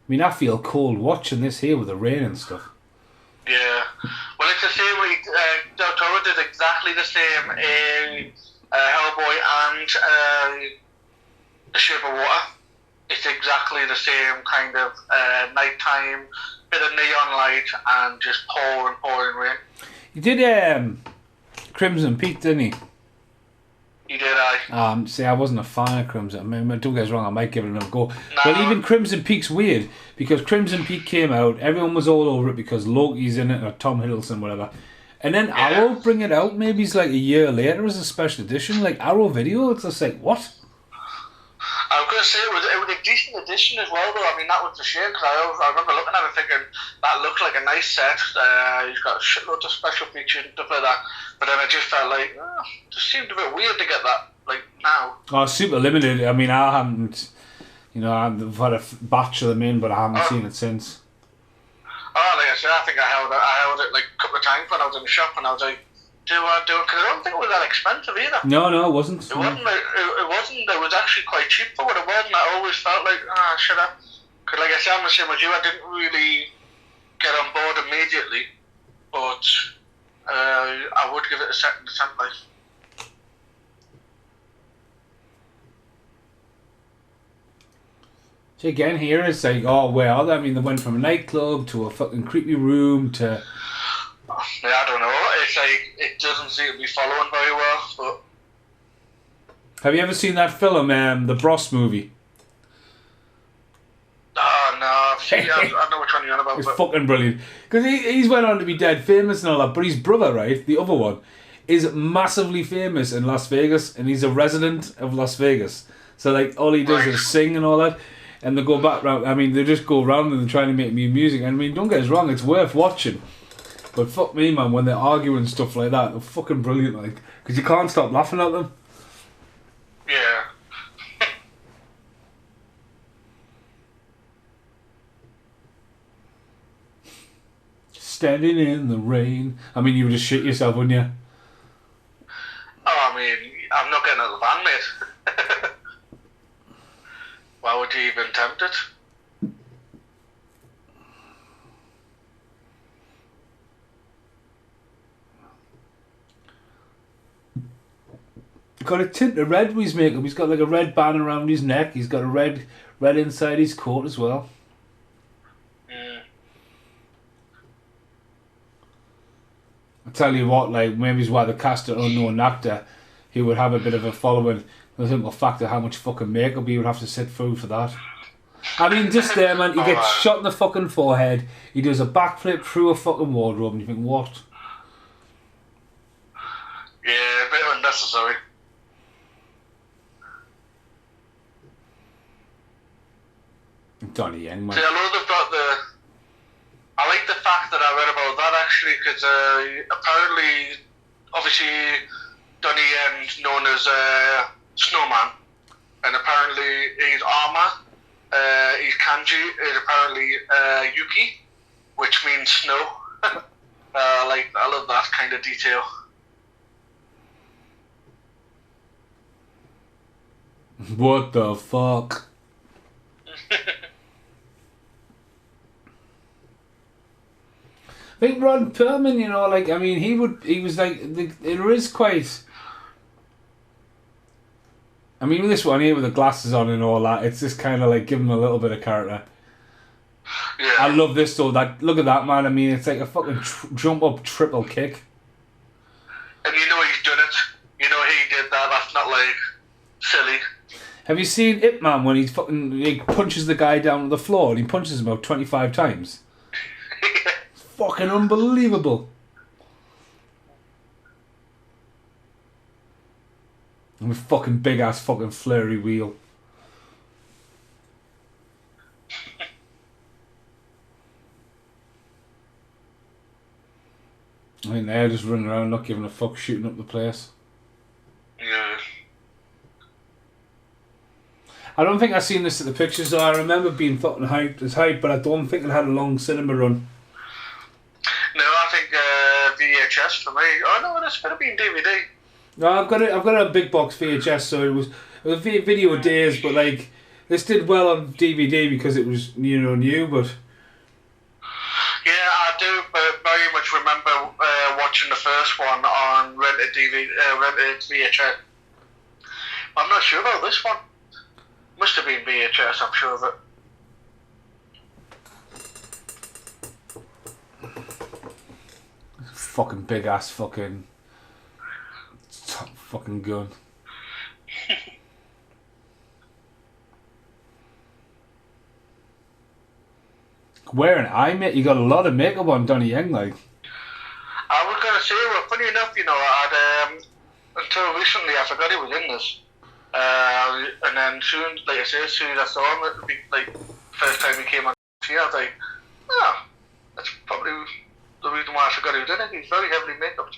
mean, I feel cold watching this here with the rain and stuff. Yeah. Well, it's the same way, Del Toro did exactly the same in Hellboy and The Shape of Water. It's exactly the same kind of nighttime, bit of neon light, and just pouring rain. You did Crimson Peak, didn't he? You did, I. See, I wasn't a fan of Crimson. I mean, don't get us wrong, I might give it another go. No. But even Crimson Peak's weird, because Crimson Peak came out, everyone was all over it because Loki's in it, or Tom Hiddleston, whatever. And then Arrow bring it out, maybe it's like a year later as a special edition, like Arrow Video. It's just like, what? I was going to say it was a decent edition as well, though. I mean, that was a shame, because I remember looking at it thinking that looked like a nice set. He's got shitloads of special features and stuff like that. But then I just felt like, it just seemed a bit weird to get that, like, now. Oh, super limited. I mean, I haven't, you know, I've had a batch of them in, but I haven't seen it since. Oh, like I said, I think I held it like a couple of times when I was in the shop, and I was like, do I do it? Because I don't think it was that expensive either. No, it wasn't. It wasn't. It wasn't. It was actually quite cheap for what it was, and I always felt like, should I? Because like I said, I'm the same as you. I didn't really get on board immediately, but I would give it a second attempt. Like. So again, here it's like, oh well, I mean, they went from a nightclub to a fucking creepy room to. Yeah, I don't know. It's like it doesn't seem to be following very well. But have you ever seen that film, the Bros movie? Oh no, I know which one you're on about. It's fucking brilliant, because he's went on to be dead famous and all that, but his brother, right, the other one, is massively famous in Las Vegas, and he's a resident of Las Vegas. So like all he does is sing and all that. And they go back round. I mean, they just go around and trying to make me music. I mean, don't get us wrong, it's worth watching. But fuck me, man, when they're arguing and stuff like that, they're fucking brilliant, like, because you can't stop laughing at them. Yeah. Standing in the rain. I mean, you would just shit yourself, wouldn't you? Oh, I mean, I'm not getting out of the van, mate. Why would you even tempt it? Got a tint of red with his makeup. He's got like a red band around his neck. He's got a red inside his coat as well. tell you what, like, maybe it's why they cast an unknown actor who would have a bit of a following. The simple fact of how much fucking makeup he would have to sit through for that. I mean, just there, man, he gets shot in the fucking forehead, he does a backflip through a fucking wardrobe, and you think, what? Yeah, a bit unnecessary. Donnie Yen, man. See, I know they've got I like the fact that I read about that actually, because apparently, obviously, Donnie Yen's known as Snowman, and apparently his armor, his kanji is apparently Yuki, which means snow. I love that kind of detail. What the fuck? I think Ron Perlman, you know, like, I mean, he was like, it is quite. I mean, with this one here with the glasses on and all that, it's just kind of like give him a little bit of character. Yeah. I love this though. Look at that, man. I mean, it's like a fucking jump up triple kick. And you know he's done it. You know he did that. That's not like silly. Have you seen Ip Man when he punches the guy down to the floor and he punches him about 25 times? It's fucking unbelievable. And with fucking big ass fucking flurry wheel. I mean, they're just running around not giving a fuck, shooting up the place. Yeah. I don't think I've seen this at the pictures, though. I remember being fucking hyped as hype, but I don't think it had a long cinema run. No, I think VHS for me. Oh no, it's better been DVD. No, I've got a big box VHS, so it was video days, but like this did well on DVD because it was new, but. Yeah, I do very much remember watching the first one on rented VHS. I'm not sure about this one. Must have been VHS, I'm sure of it. Fucking big ass fucking gun. Wearing eye makeup, you got a lot of makeup on Donnie Yen, like. I was gonna say, well, funny enough, I'd until recently I forgot he was in this. And then soon, like I say, as soon as I saw him, it would be like first time he came on TV, I was like, oh, that's probably the reason why I forgot he was in it. He's very heavily makeup.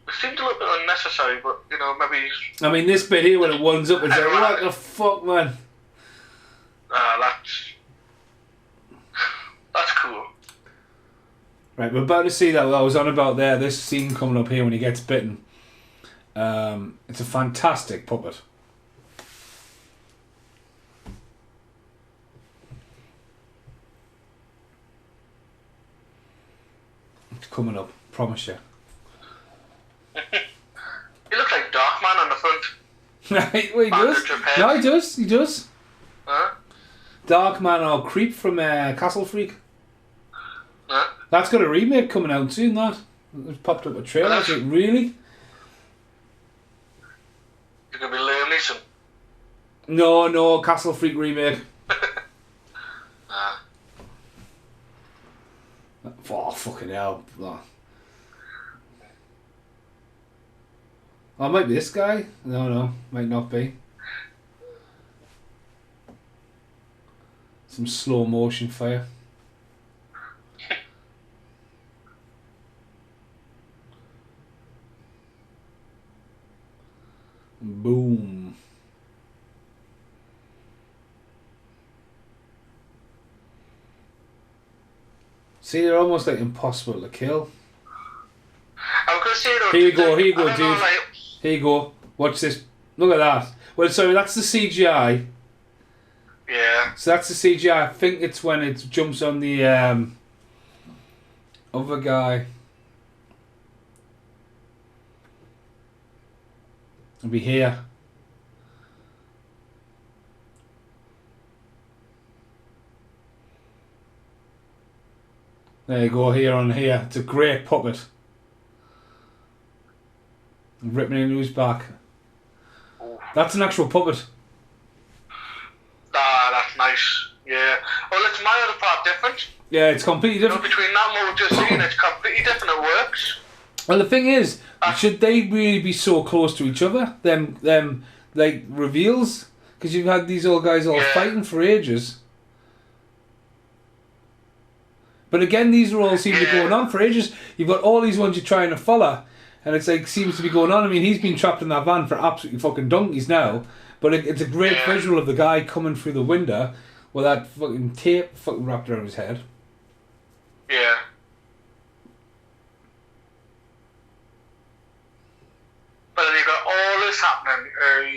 It seemed a little bit unnecessary, but maybe. I mean, this bit here when it winds up, it's like, what the fuck, man? That's cool. Right, we're about to see that. I was on about there. This scene coming up here when he gets bitten. It's a fantastic puppet. It's coming up, promise you. He looks like Darkman on the front. Well, he does. No, he does. He does. Huh? Darkman or Creep from Castle Freak. Huh? That's got a remake coming out soon. That it's popped up a trailer. Is it really? It could be Liam Neeson. No, Castle Freak remake. Oh, fucking hell. Oh, it might be this guy. No, might not be. Some slow motion fire. Boom. See, they're almost like impossible to kill. I was going to say though. Here you go, dude. Here you go. Watch this. Look at that. Well, sorry, that's the CGI. Yeah. So that's the CGI. I think it's when it jumps on the other guy. It'll be here. There you go, here on here. It's a great puppet. Ripping into his back. Ooh. That's an actual puppet. Ah, that's nice. Yeah. Well, it's my other part different. Yeah, it's completely different. Between that and what we've just seen, it's completely different. It works. Well, the thing is, should they really be so close to each other? Them like reveals, because you've had these old guys all fighting for ages. But again, these are all seem to be going on for ages. You've got all these ones you're trying to follow, and it's like seems to be going on. I mean, he's been trapped in that van for absolutely fucking donkeys now. But it's a great visual of the guy coming through the window with that fucking tape fucking wrapped around his head. Yeah. But then you've got all this happening.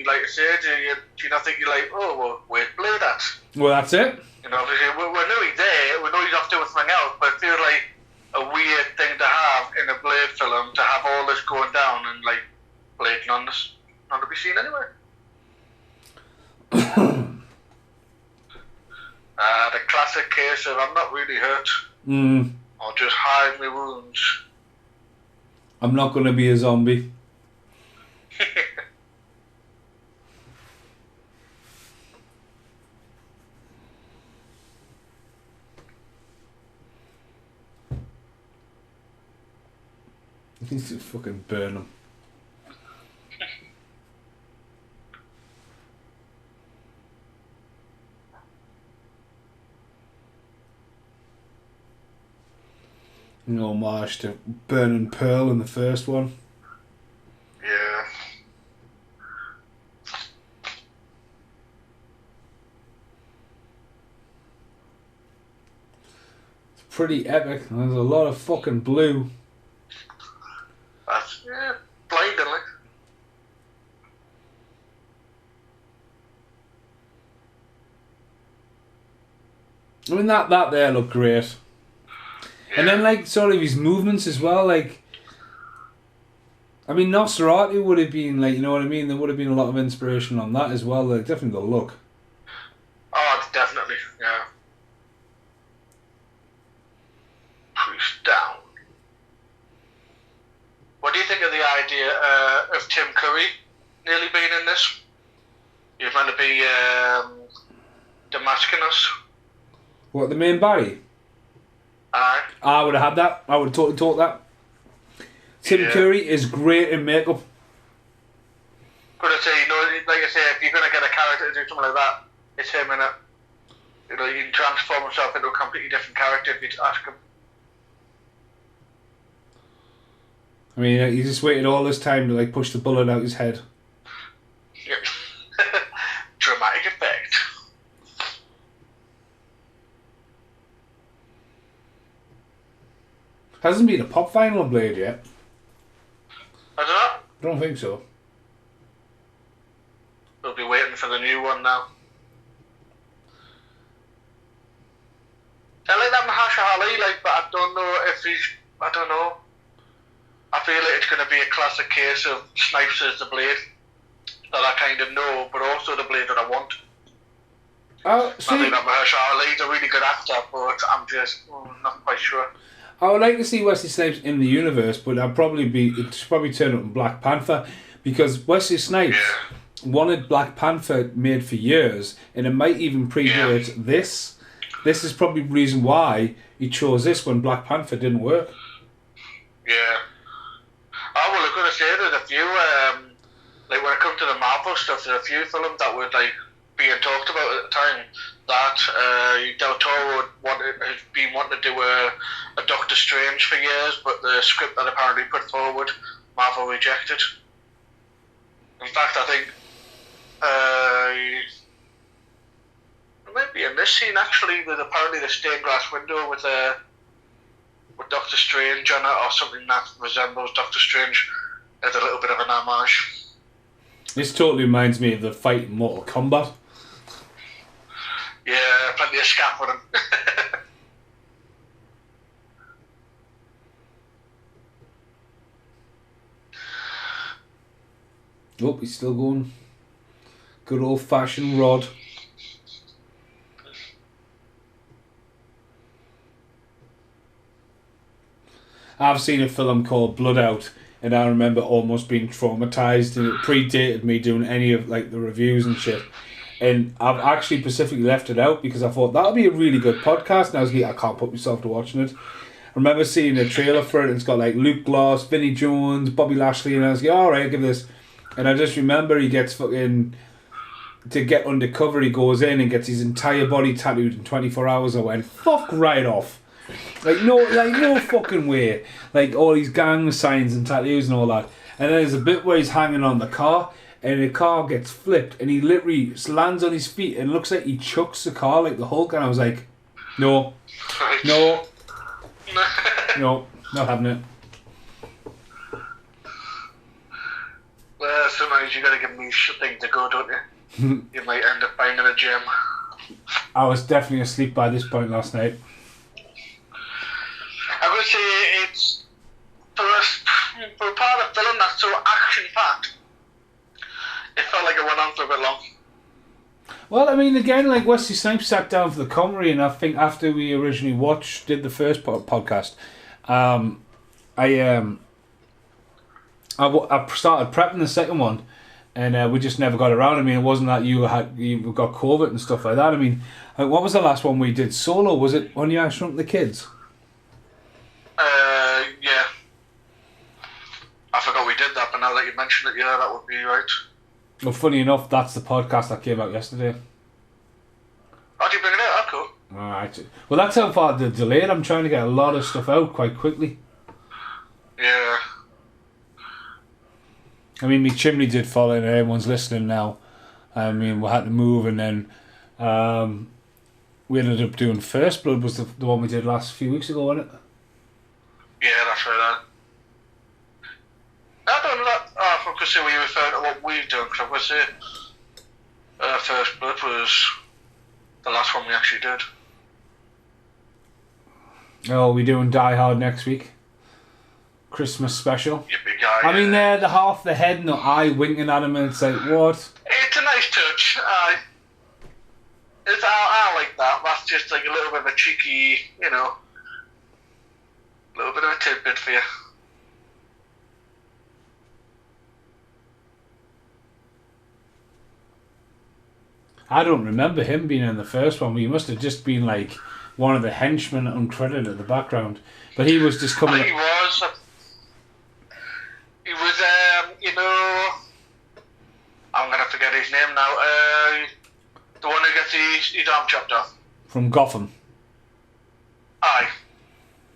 Like I said, do you not think you're like, oh, well, where's Blade at? Well, that's it. You know, we know he's there. We know he's off doing something else. But it feels like a weird thing to have in a Blade film, to have all this going down and like Blade not to be seen anywhere. The classic case of I'm not really hurt. I'll just hide my wounds. I'm not going to be a zombie. He needs to fucking burn them. An homage to Burning Pearl in the first one. Yeah. It's pretty epic. There's a lot of fucking blue. That's blindingly. I mean that there looked great. And then like sort of his movements as well, like I mean Nosferatu would have been like, you know what I mean, there would have been a lot of inspiration on that as well, like definitely the look. Oh, definitely, yeah. Priest down. What do you think of the idea of Tim Curry nearly being in this? You're meant to be Damascus. What, the main body? Aye. I would have had that. I would have totally taught that. Tim Curry is great in makeup. Could I say, you know, like I say, if you're going to get a character to do something like that, it's him in it. You know, he can transform himself into a completely different character if you ask him. I mean, he just waited all this time to like push the bullet out his head. Yep. Dramatic effect. Hasn't been a pop final on Blade yet. I don't know. I don't think so. We'll be waiting for the new one now. I like that Mahershala Ali, like, but I don't know if he's. I don't know. I feel like it's going to be a classic case of Snipes as the Blade that I kind of know, but also the Blade that I want. I think that Mahershala Ali's a really good actor, but I'm just not quite sure. I would like to see Wesley Snipes in the universe, but it'd probably turn up in Black Panther, because Wesley Snipes wanted Black Panther made for years, and it might even predate this. This is probably the reason why he chose this when Black Panther didn't work. Yeah. Oh, well, I'm going to say there's a few, like when it comes to the Marvel stuff, there's a few films that were like being talked about at the time that Del Toro has been wanting to do a Doctor Strange for years, but the script that apparently put forward, Marvel rejected. In fact, I think it might be in this scene actually. There's apparently the stained glass window with Doctor Strange on it, or something that resembles Doctor Strange. There's a little bit of an homage. This totally reminds me of the fight in Mortal Kombat. Yeah, plenty of scaffolding. Oh, he's still going. Good old fashioned rod. I've seen a film called Blood Out, and I remember almost being traumatized, and it predated me doing any of like the reviews and shit. And I've actually specifically left it out because I thought that would be a really good podcast. And I was like, I can't put myself to watching it. I remember seeing a trailer for it, and it's got like Luke Gloss, Vinnie Jones, Bobby Lashley, and I was like, alright, I'll give this. And I just remember he gets fucking, to get undercover, he goes in and gets his entire body tattooed in 24 hours. I went, fuck right off. No fucking way. Like all these gang signs and tattoos and all that. And then there's a bit where he's hanging on the car, and the car gets flipped, and he literally lands on his feet, and it looks like he chucks the car like the Hulk. And I was like, no, not having it. Well, sometimes you gotta give me things to go, don't you? You might end up finding a gem. I was definitely asleep by this point last night. I would say it's for a part of film that's so action packed. It felt like it went on for a bit long. Well, I mean, again, like Wesley Snipes sat down for the comedy, and I think after we originally did the first podcast, I started prepping the second one, and we just never got around. I mean, it wasn't that you got COVID and stuff like that. I mean, what was the last one we did solo? Was it when you shrunk the kids? Yeah. I forgot we did that, but now that you mentioned it, yeah, that would be right. Well, funny enough, that's the podcast that came out yesterday. How do you bring it out? That's cool. Alright. Well, that's how far they're delayed. I'm trying to get a lot of stuff out quite quickly. Yeah. I mean, my chimney did fall in, and everyone's listening now. I mean, we had to move, and then we ended up doing First Blood, was the one we did last few weeks ago, wasn't it? Yeah, that's right. I don't know that. I could say we refer to what we've done, because I would say First Blood was the last one we actually did. Oh, we're doing Die Hard next week. Christmas special. You big guy. I mean, they're the half the head and the eye winking at him, and it's like, what? It's a nice touch. I like that. That's just like a little bit of a cheeky, a little bit of a tidbit for you. I don't remember him being in the first one. He must have just been like one of the henchmen uncredited in the background. But he was just coming. I think he was. I'm gonna forget his name now. The one who gets his arm chopped off. From Gotham. Aye.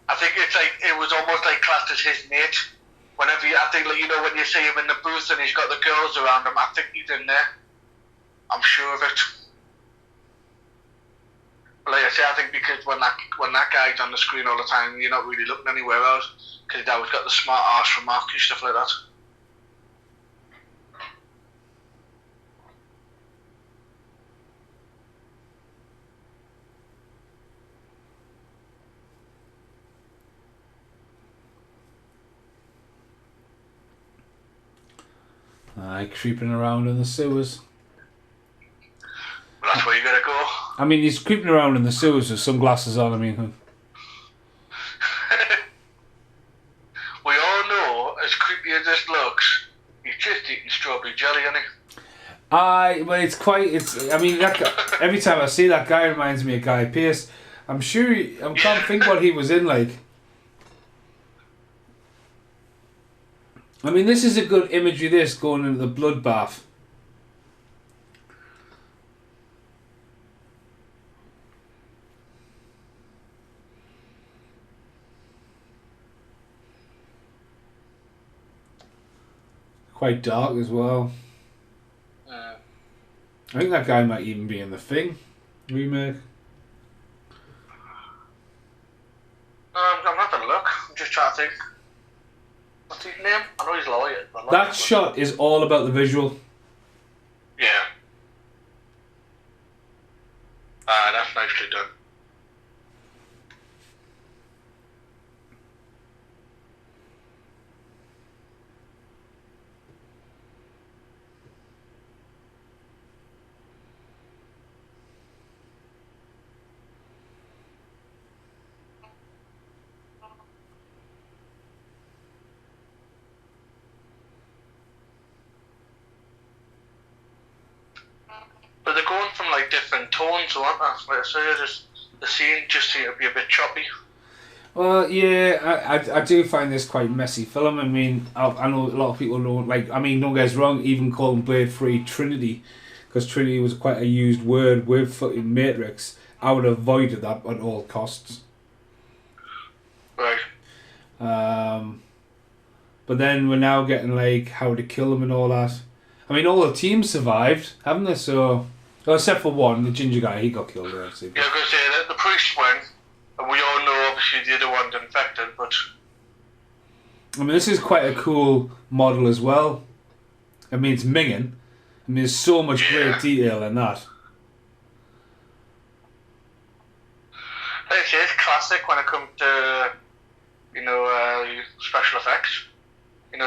I think it's like it was almost like classed as his mate. Whenever when you see him in the booth and he's got the girls around him, I think he's in there. I'm sure of it. But like I say, I think because when that guy's on the screen all the time, you're not really looking anywhere else because he's always got the smart arse remark and stuff like that. Aye, creeping around in the sewers. Well, that's where you gotta go. I mean, he's creeping around in the sewers with sunglasses on. I mean, we all know, as creepy as this looks, he's just eating strawberry jelly, isn't he? aye, but I mean, that guy, every time I see that guy, reminds me of Guy Pearce. I'm sure. I can't think what he was in like. I mean, this is a good imagery. This going into the bloodbath. Quite dark as well. I think that guy might even be in the Thing remake. I'm not gonna look. I'm just trying to think. What's his name? I know he's lawyer. That shot is all about the visual. Yeah. That's nicely done. going from like different tones, weren't they? Like I say, just the scene just seemed to be a bit choppy. Well, yeah, I do find this quite messy film. I mean, I know a lot of people don't like. I mean, don't get us wrong. Even calling Blade 3 Trinity, because Trinity was quite a used word with fucking Matrix. I would have avoided that at all costs. Right. But then we're now getting like how to kill him and all that. I mean, all the teams survived, haven't they? So, well, except for one, the ginger guy, he got killed. Actually. Yeah, I was going to say that the priest went. And we all know, obviously, the other one's infected, but... I mean, this is quite a cool model as well. I mean, it's minging. I mean, there's so much great detail in that. It's classic when it comes to, special effects.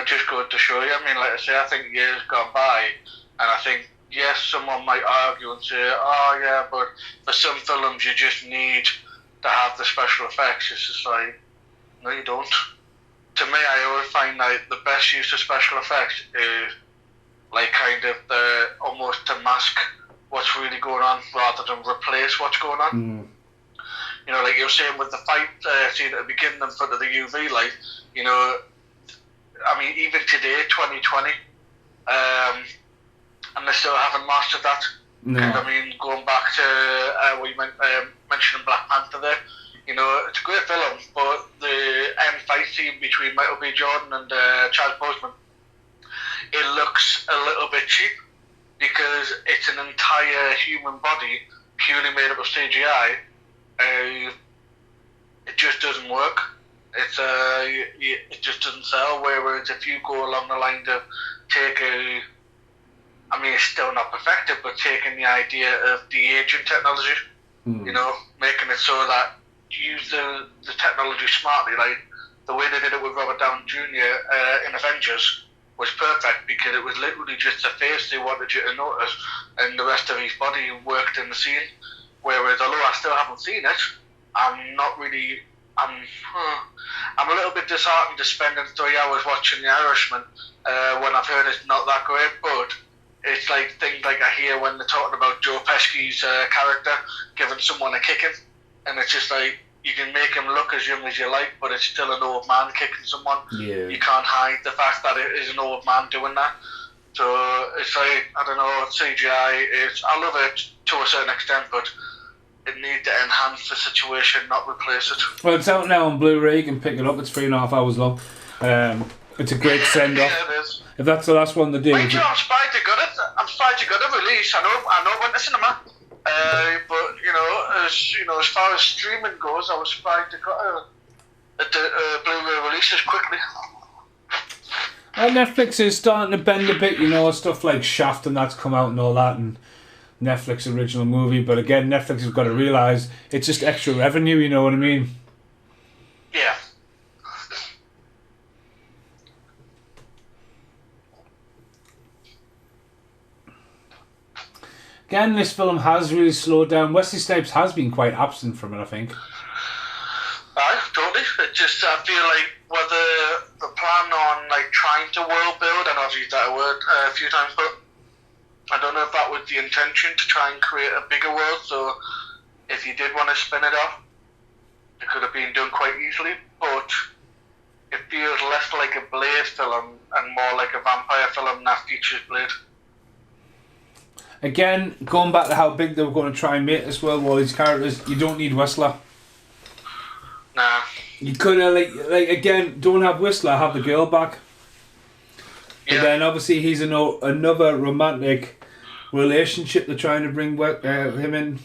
Just good to show you. I mean, like I say, I think years gone by, and I think, yes, someone might argue and say, oh, yeah, but for some films you just need to have the special effects. It's just like, no, you don't. To me, I always find that the best use of special effects is like kind of almost to mask what's really going on rather than replace what's going on. Like you were saying with the fight scene at the beginning in front of the UV light, I mean, even today, 2020, and they still haven't mastered that. No. I mean, going back to what you mentioning Black Panther there, it's a great film, but the end fight scene between Michael B. Jordan and Charles Boseman, it looks a little bit cheap because it's an entire human body purely made up of CGI. It just doesn't work. It just doesn't sell. Whereas if you go along the line to take I mean, it's still not perfected, but taking the idea of de-aging technology, making it so that you use the technology smartly, like the way they did it with Robert Downey Jr. In Avengers was perfect because it was literally just a face they wanted you to notice, and the rest of his body worked in the scene. Whereas, although I still haven't seen it, I'm a little bit disheartened to spending 3 hours watching The Irishman when I've heard it's not that great, but it's like things like I hear when they're talking about Joe Pesci's character giving someone a kicking, and it's just like you can make him look as young as you like, but it's still an old man kicking someone. Yeah. You can't hide the fact that it is an old man doing that. So it's like, I don't know, CGI is, I love it to a certain extent, but it needs to enhance the situation, not replace it. Well, it's out now on Blu-ray. You can pick it up. It's 3.5 hours long. It's a great send-off. Yeah, it is. If that's the last one they do. Mind you, I'm surprised you got it. I'm surprised you got a release. I know it went to cinema. But as far as streaming goes, I was surprised they got a Blu-ray release as quickly. Well, Netflix is starting to bend a bit, stuff like Shaft and that's come out and all that, and Netflix original movie. But again, Netflix has got to realise it's just extra revenue, you know what I mean? Yeah. Again, this film has really slowed down. Wesley Snipes has been quite absent from it, I think. Aye, totally. It just, I feel like whether the plan on like trying to world build, and I've used that word a few times, but I don't know if that was the intention to try and create a bigger world. So if you did want to spin it off, it could have been done quite easily. But it feels less like a Blade film and more like a vampire film that features Blade. Again, going back to how big they were going to try and make this world, all these characters, you don't need Whistler. Nah. You could have, like again, don't have Whistler, have the girl back. Yeah. But then obviously he's another romantic relationship they're trying to bring him in.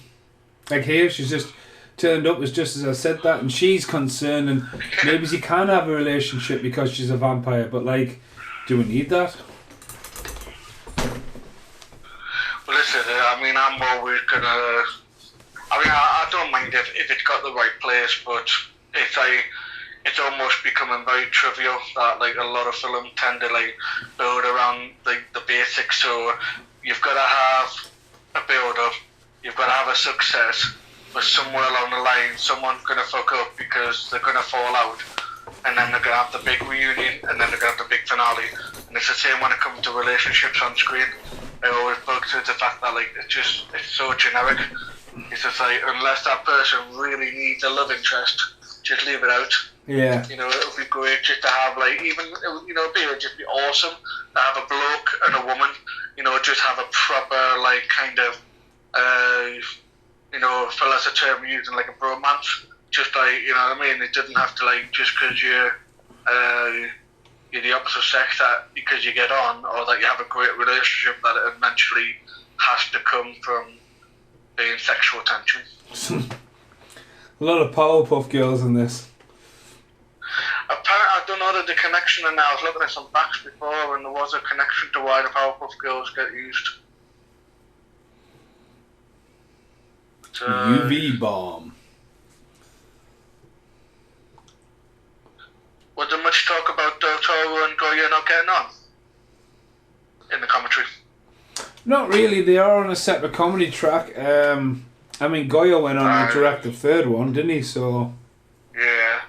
Like here, she's just turned up as just as I said that, and she's concerned, and maybe she can have a relationship because she's a vampire, but like, do we need that? Well, listen, I'm always gonna. I don't mind if it's got the right place, but it's almost becoming very trivial that like a lot of films tend to like build around like the basics. So you've got to have a build up, you've got to have a success, but somewhere along the line someone's gonna fuck up because they're gonna fall out, and then they're gonna have the big reunion, and then they're gonna have the big finale. And it's the same when it comes to relationships on screen. I always bug to the fact that like it's so generic. It's just like unless that person really needs a love interest, just leave it out. Yeah. You know, it would be great just to have like even it would just be awesome to have a bloke and a woman. You know, just have a proper like kind of for less a term using like a bromance. Just like what I mean. It doesn't have to like just because you're the opposite sex that because you get on or that you have a great relationship that it eventually has to come from being sexual tension. A lot of Powerpuff Girls in this. Apparently, I don't know the connection, and I was looking at some facts before, and there was a connection to why the Powerpuff Girls get used. So, UV bomb. Was there much talk about Del Toro and Goya not getting on in the commentary? Not really. They are on a separate comedy track. I mean, Goya went on to direct the third one, didn't he? So. Yeah.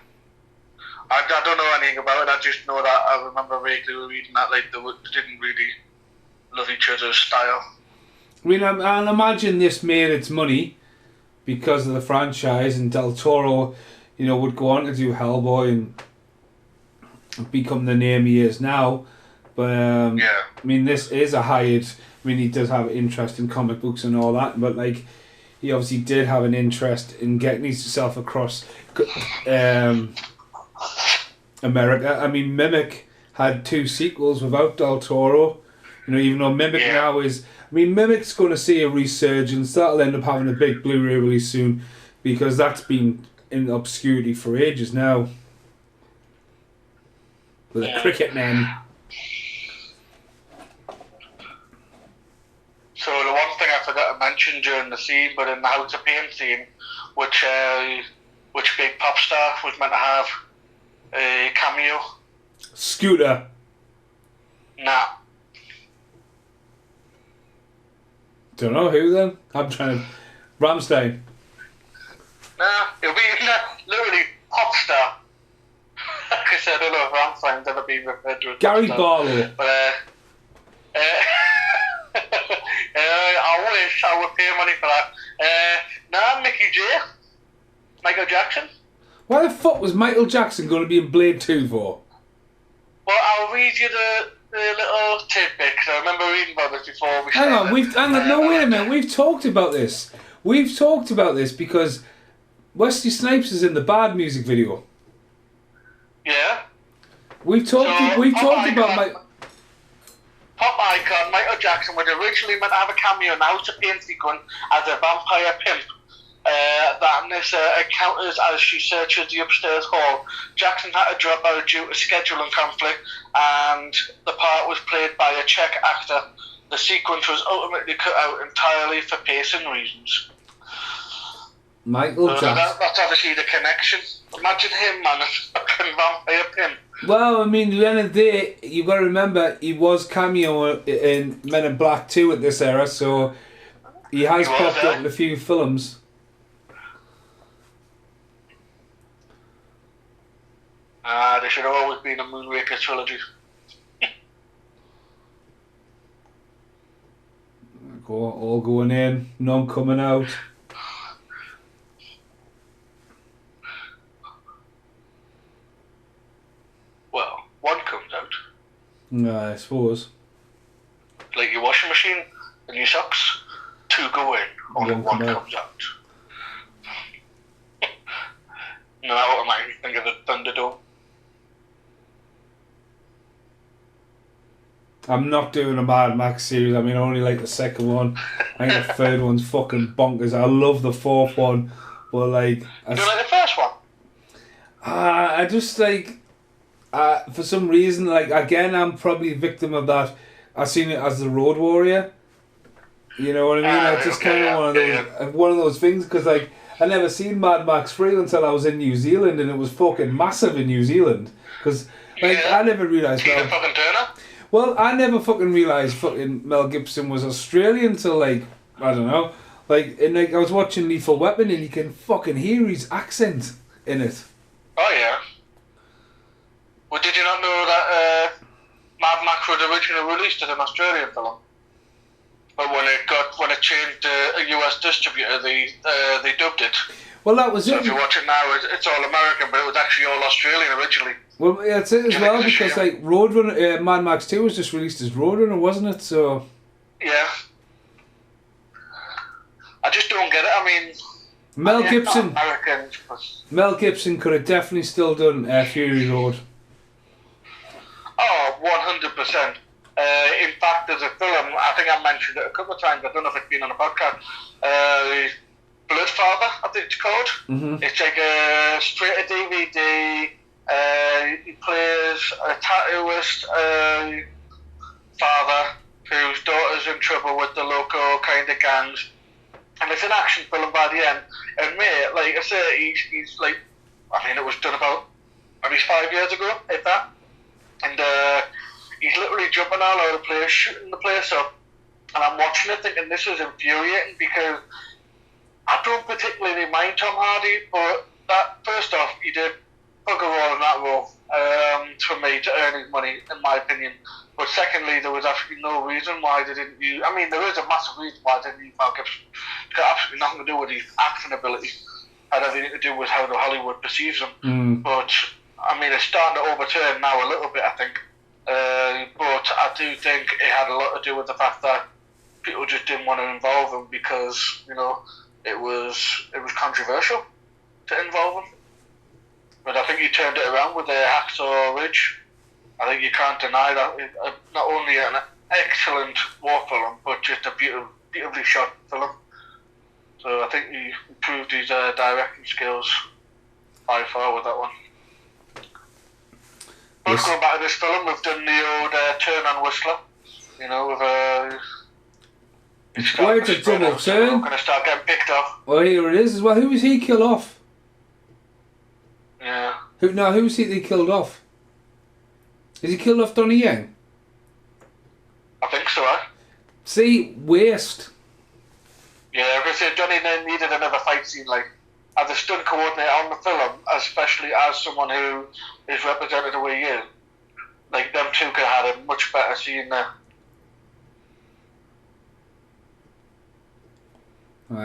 I don't know anything about it. I just know that I remember vaguely reading that like they didn't really love each other's style. I mean, I imagine this made its money because of the franchise, and Del Toro, would go on to do Hellboy and become the name he is now. But I mean, this is a hired. I mean, he does have an interest in comic books and all that, but like, he obviously did have an interest in getting himself across America. I mean, Mimic had 2 sequels without Del Toro. Even though Mimic now is... I mean, Mimic's going to see a resurgence. That'll end up having a big Blu-ray release soon because that's been in obscurity for ages now. With the cricket men. So the one thing I forgot to mention during the scene, but in the How to Paint scene, which big pop star was meant to have a cameo? Scooter. Nah. Don't know who then. I'm trying to... Rammstein. Nah, it'll be literally pop star. Because I don't know if Rammstein's ever been referred to as Gary Barlow. But I wish I would pay money for that. Nah, Mickey J. Michael Jackson. Why the fuck was Michael Jackson going to be in Blade 2 for? Well, I'll read you the little tidbit, because I remember reading about this before we started. Hang on, no, wait a minute. We've talked about this. We've talked about this because Wesley Snipes is in the Bad music video. Yeah. We've talked about my... Pop icon Michael Jackson was originally meant to have a cameo in the How to Paint sequence as a vampire pimp. That this encounters as she searches the upstairs hall. Jackson had to drop out due to scheduling conflict, and the part was played by a Czech actor. The sequence was ultimately cut out entirely for pacing reasons. Michael Jackson. That's obviously the connection. Imagine him, man, a fucking vampire pimp. Well, I mean, at the end of the day, you've got to remember he was cameo in Men in Black 2 at this era, so he has popped up in a few films. There should have always been a Moonraker trilogy. All going in, none coming out. Well, one comes out. No, I suppose. Like your washing machine and your socks, 2 go in, only one comes out. No, I automatically think of the Thunderdome. I'm not doing a Mad Max series. I mean, I only like the second one. I think the third one's fucking bonkers. I love the fourth one, but like... Do you like the first one? I just like... for some reason, like, again, I'm probably a victim of that. I've seen it as the Road Warrior. You know what I mean? It's just kind of one of those things, because like, I never seen Mad Max 3 until I was in New Zealand, and it was fucking massive in New Zealand. Because, like, I never realised... Tina fucking Turner? Well, I never fucking realised fucking Mel Gibson was Australian till, like, I don't know. Like, and like I was watching Lethal Weapon and you can fucking hear his accent in it. Oh, yeah. Well, did you not know that Mad Max was originally released as an Australian film? But when it changed to a US distributor, they dubbed it. Well, that was So it. if you watch it now, it's all American, but it was actually all Australian originally. Well, that's it as well, because like Roadrunner, Mad Max 2 was just released as Roadrunner, wasn't it? So yeah, I just don't get it. I mean, Mel Gibson. Americans, Mel Gibson could have definitely still done Fury Road. Oh, 100%. In fact, there's a film, I think I mentioned it a couple of times, I don't know if it's been on a podcast, Bloodfather, I think it's called. Mm-hmm. It's like a straight to DVD. He plays a tattooist father whose daughter's in trouble with the local kind of gangs. And it's an action film by the end. And mate, like I say, he's like, I mean, it was done about maybe 5 years ago, if that. And he's literally jumping all over the place, shooting the place up. And I'm watching it thinking this is infuriating because I don't particularly mind Tom Hardy, but that first off, he did bugger all in that role for me to earn his money, in my opinion. But secondly, there was absolutely no reason why they didn't use. I mean, there is a massive reason why they didn't use Mel Gibson. It's got absolutely nothing to do with his acting ability. It had everything to do with how the Hollywood perceives him. But I mean, it's starting to overturn now a little bit, I think. But I do think it had a lot to do with the fact that people just didn't want to involve him because, you know, it was controversial to involve him. But I think he turned it around with the Hacksaw Ridge. I think you can't deny that. Not only an excellent war film, but just a beautifully shot film. So I think he improved his directing skills by far with that one. But going back to this film, we've done the old turn on Whistler. You know, why it's a double turn? Going to start getting picked off. Oh, here it is as well. Who was he killed off? Yeah. Who was he killed off? Is he killed off Donnie Yen? I think so, eh? See, waste. Yeah, because Donnie Yen needed another fight scene, like, as a stunt coordinator on the film, especially as someone who is represented the way he is. Like, them two could have had a much better scene there.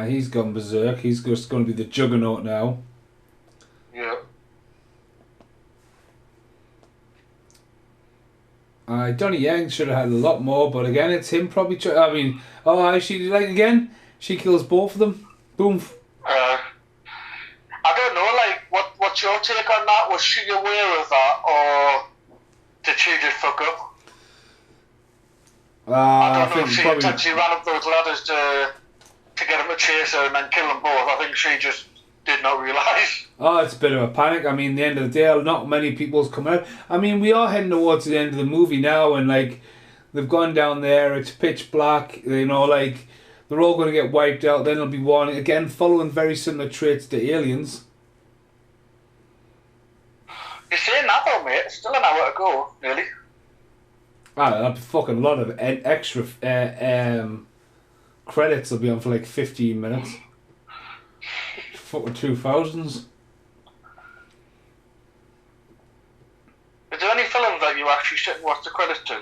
He's gone berserk. He's just going to be the juggernaut now. Yeah. Donnie Yen should have had a lot more, but again, it's him probably. I mean, she like again. She kills both of them. Boom. I don't know. Like, what's your take on that? Was she aware of that, or did she just fuck up? I don't know if she intentionally ran up those ladders to get him to chase her and then kill them both. I think she just did not realise. Oh, it's a bit of a panic. I mean, the end of the day, not many people's come out. I mean, we are heading towards the end of the movie now, and like, they've gone down there, it's pitch black, you know, like, they're all going to get wiped out, then there'll be one, again, following very similar traits to Aliens. You're saying that though, mate, it's still an hour to go, really. That's a fucking lot of extra credits will be on for like 15 minutes. Fucking 2000s. Is there any films that you actually sit and watch the credits to?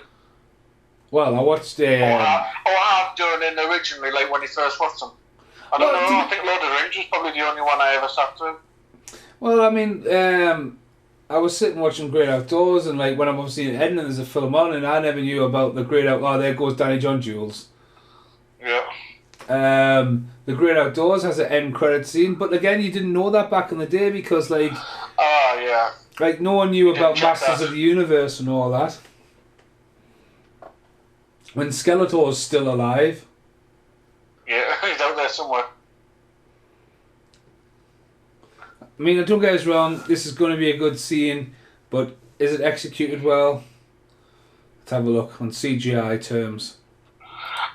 Well, I watched... or have done in originally, like when you first watched them. I don't know, I think Lord of the Rings was probably the only one I ever sat through. Well, I mean, I was sitting watching Great Outdoors, and like when I'm obviously in Edinburgh, there's a film on, and I never knew about the Great Outdoors. Oh, there goes Danny John Jules. Yeah. The Great Outdoors has an end credit scene, but again, you didn't know that back in the day because, like, yeah, like no one knew about Masters of the Universe and all that. When Skeletor's still alive. Yeah, he's out there somewhere. I mean, don't get us wrong, this is going to be a good scene, but is it executed well? Let's have a look on CGI terms.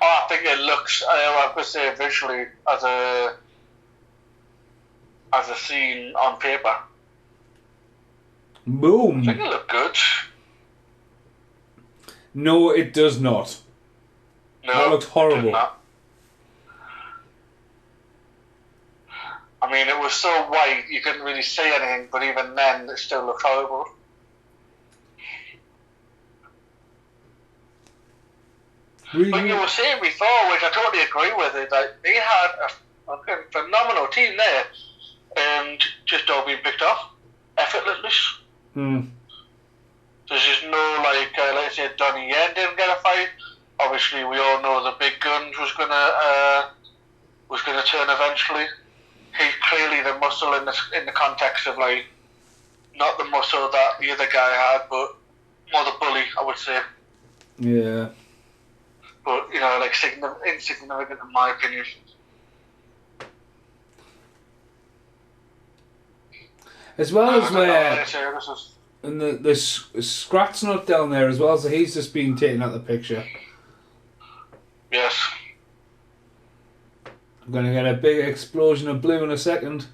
Oh, I think it looks, I would say visually, as a scene on paper. Boom! I think it looked good. No, it does not. No, that looks horrible. I mean, it was so white you couldn't really see anything, but even then, it still looked horrible. But you were saying before, which I totally agree with it, that they had a fucking phenomenal team there, and just all being picked off effortlessly. There's just no like I said, Donnie Yen didn't get a fight. Obviously, we all know the big guns was gonna turn eventually. He's clearly the muscle in the context of like not the muscle that the other guy had, but more the bully, I would say. Yeah. But like insignificant in my opinion. As well as where, and the Scrat's not down there as well, so he's just being taken out of the picture. Yes. I'm going to get a big explosion of blue in a second.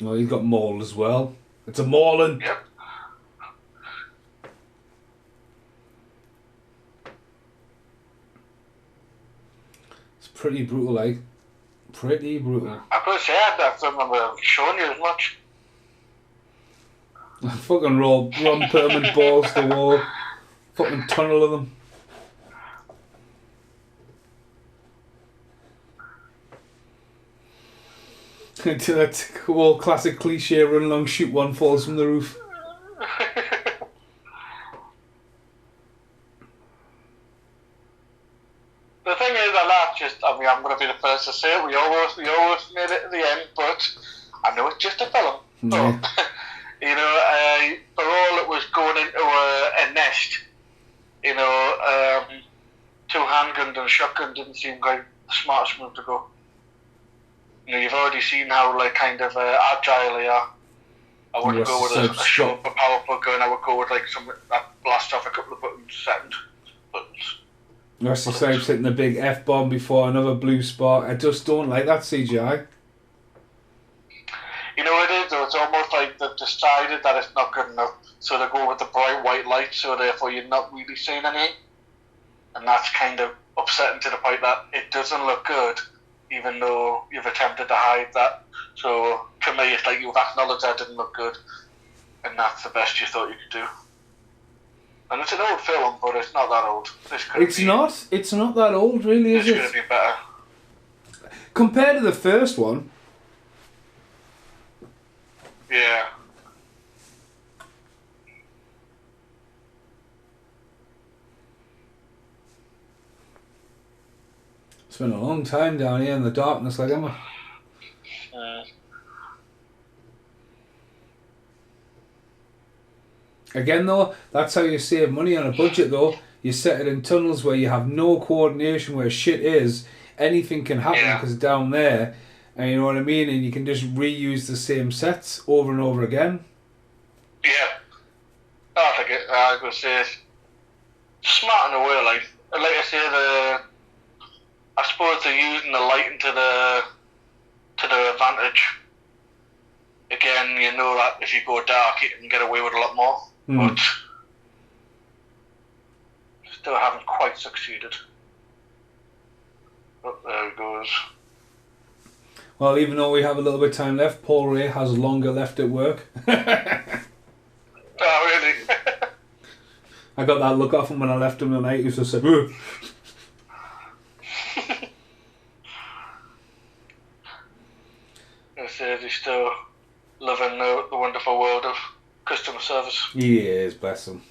Well, he's got mauled as well. It's a mauling. Yep. It's pretty brutal, like. Pretty brutal. I could say I don't remember showing you as much. Fucking Ron Perlman balls to the wall. Fucking tunnel of them. Into that old classic cliche, run along, shoot one, falls from the roof. The thing is, I'm going to be the first to say it, we almost made it at the end, but I know it's just a film. Yeah. So, for all it was going into a nest, two handguns and a shotgun didn't seem like the smartest move to go. You've already seen how like kind of agile they are. I wouldn't go with a short but powerful gun. I would go with like something that blasts off a couple of buttons. Wesley Snipes hitting the big F-bomb before another blue spark. I just don't like that CGI. It is, though. It's almost like they've decided that it's not good enough, so they go with the bright white light, so therefore you're not really seeing anything. And that's kind of upsetting to the point that it doesn't look good, even though you've attempted to hide that. So to me, it's like you've acknowledged that didn't look good, and that's the best you thought you could do. And it's an old film, but it's not that old. It's not that old, really, is it? This could have been better. Compared to the first one. Yeah. It's been a long time down here in the darkness, like, Emma. Again, though, that's how you save money on a budget, though. You set it in tunnels where you have no coordination where shit is. Anything can happen because down there, and you know what I mean? And you can just reuse the same sets over and over again. Yeah. I think I would say it's smart in a way, like I say, I suppose they're using the lighting to the advantage. Again, you know that if you go dark, you can get away with a lot more. But still haven't quite succeeded. But there it goes. Well, even though we have a little bit of time left, Paul Ray has longer left at work. Oh, really? I got that look off him when I left him tonight. He was just like, "Ugh." I said he's still living the wonderful world of customer service. He is, bless him.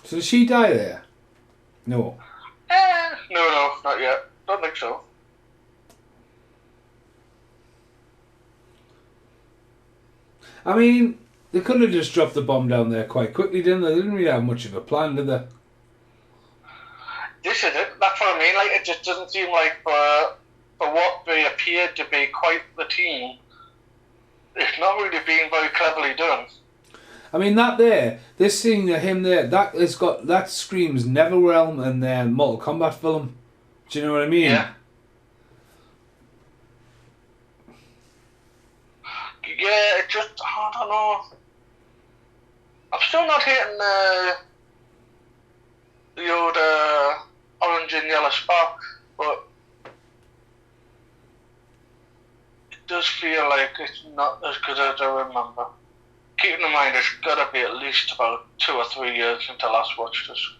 So did she die there? No. No, not yet. Don't think so. I mean, they could have just dropped the bomb down there quite quickly, didn't they? They didn't really have much of a plan, did they? This is it. That's what I mean. Like, it just doesn't seem like for what they appeared to be quite the team, it's not really being very cleverly done. I mean, this scene of him there, that screams NetherRealm and their Mortal Kombat film. Do you know what I mean? Yeah. Yeah, it just, I don't know. I'm still not hitting the old orange and yellow spark, but does feel like it's not as good as I remember. Keeping in mind, it's got to be at least about 2 or 3 years since I last watched this.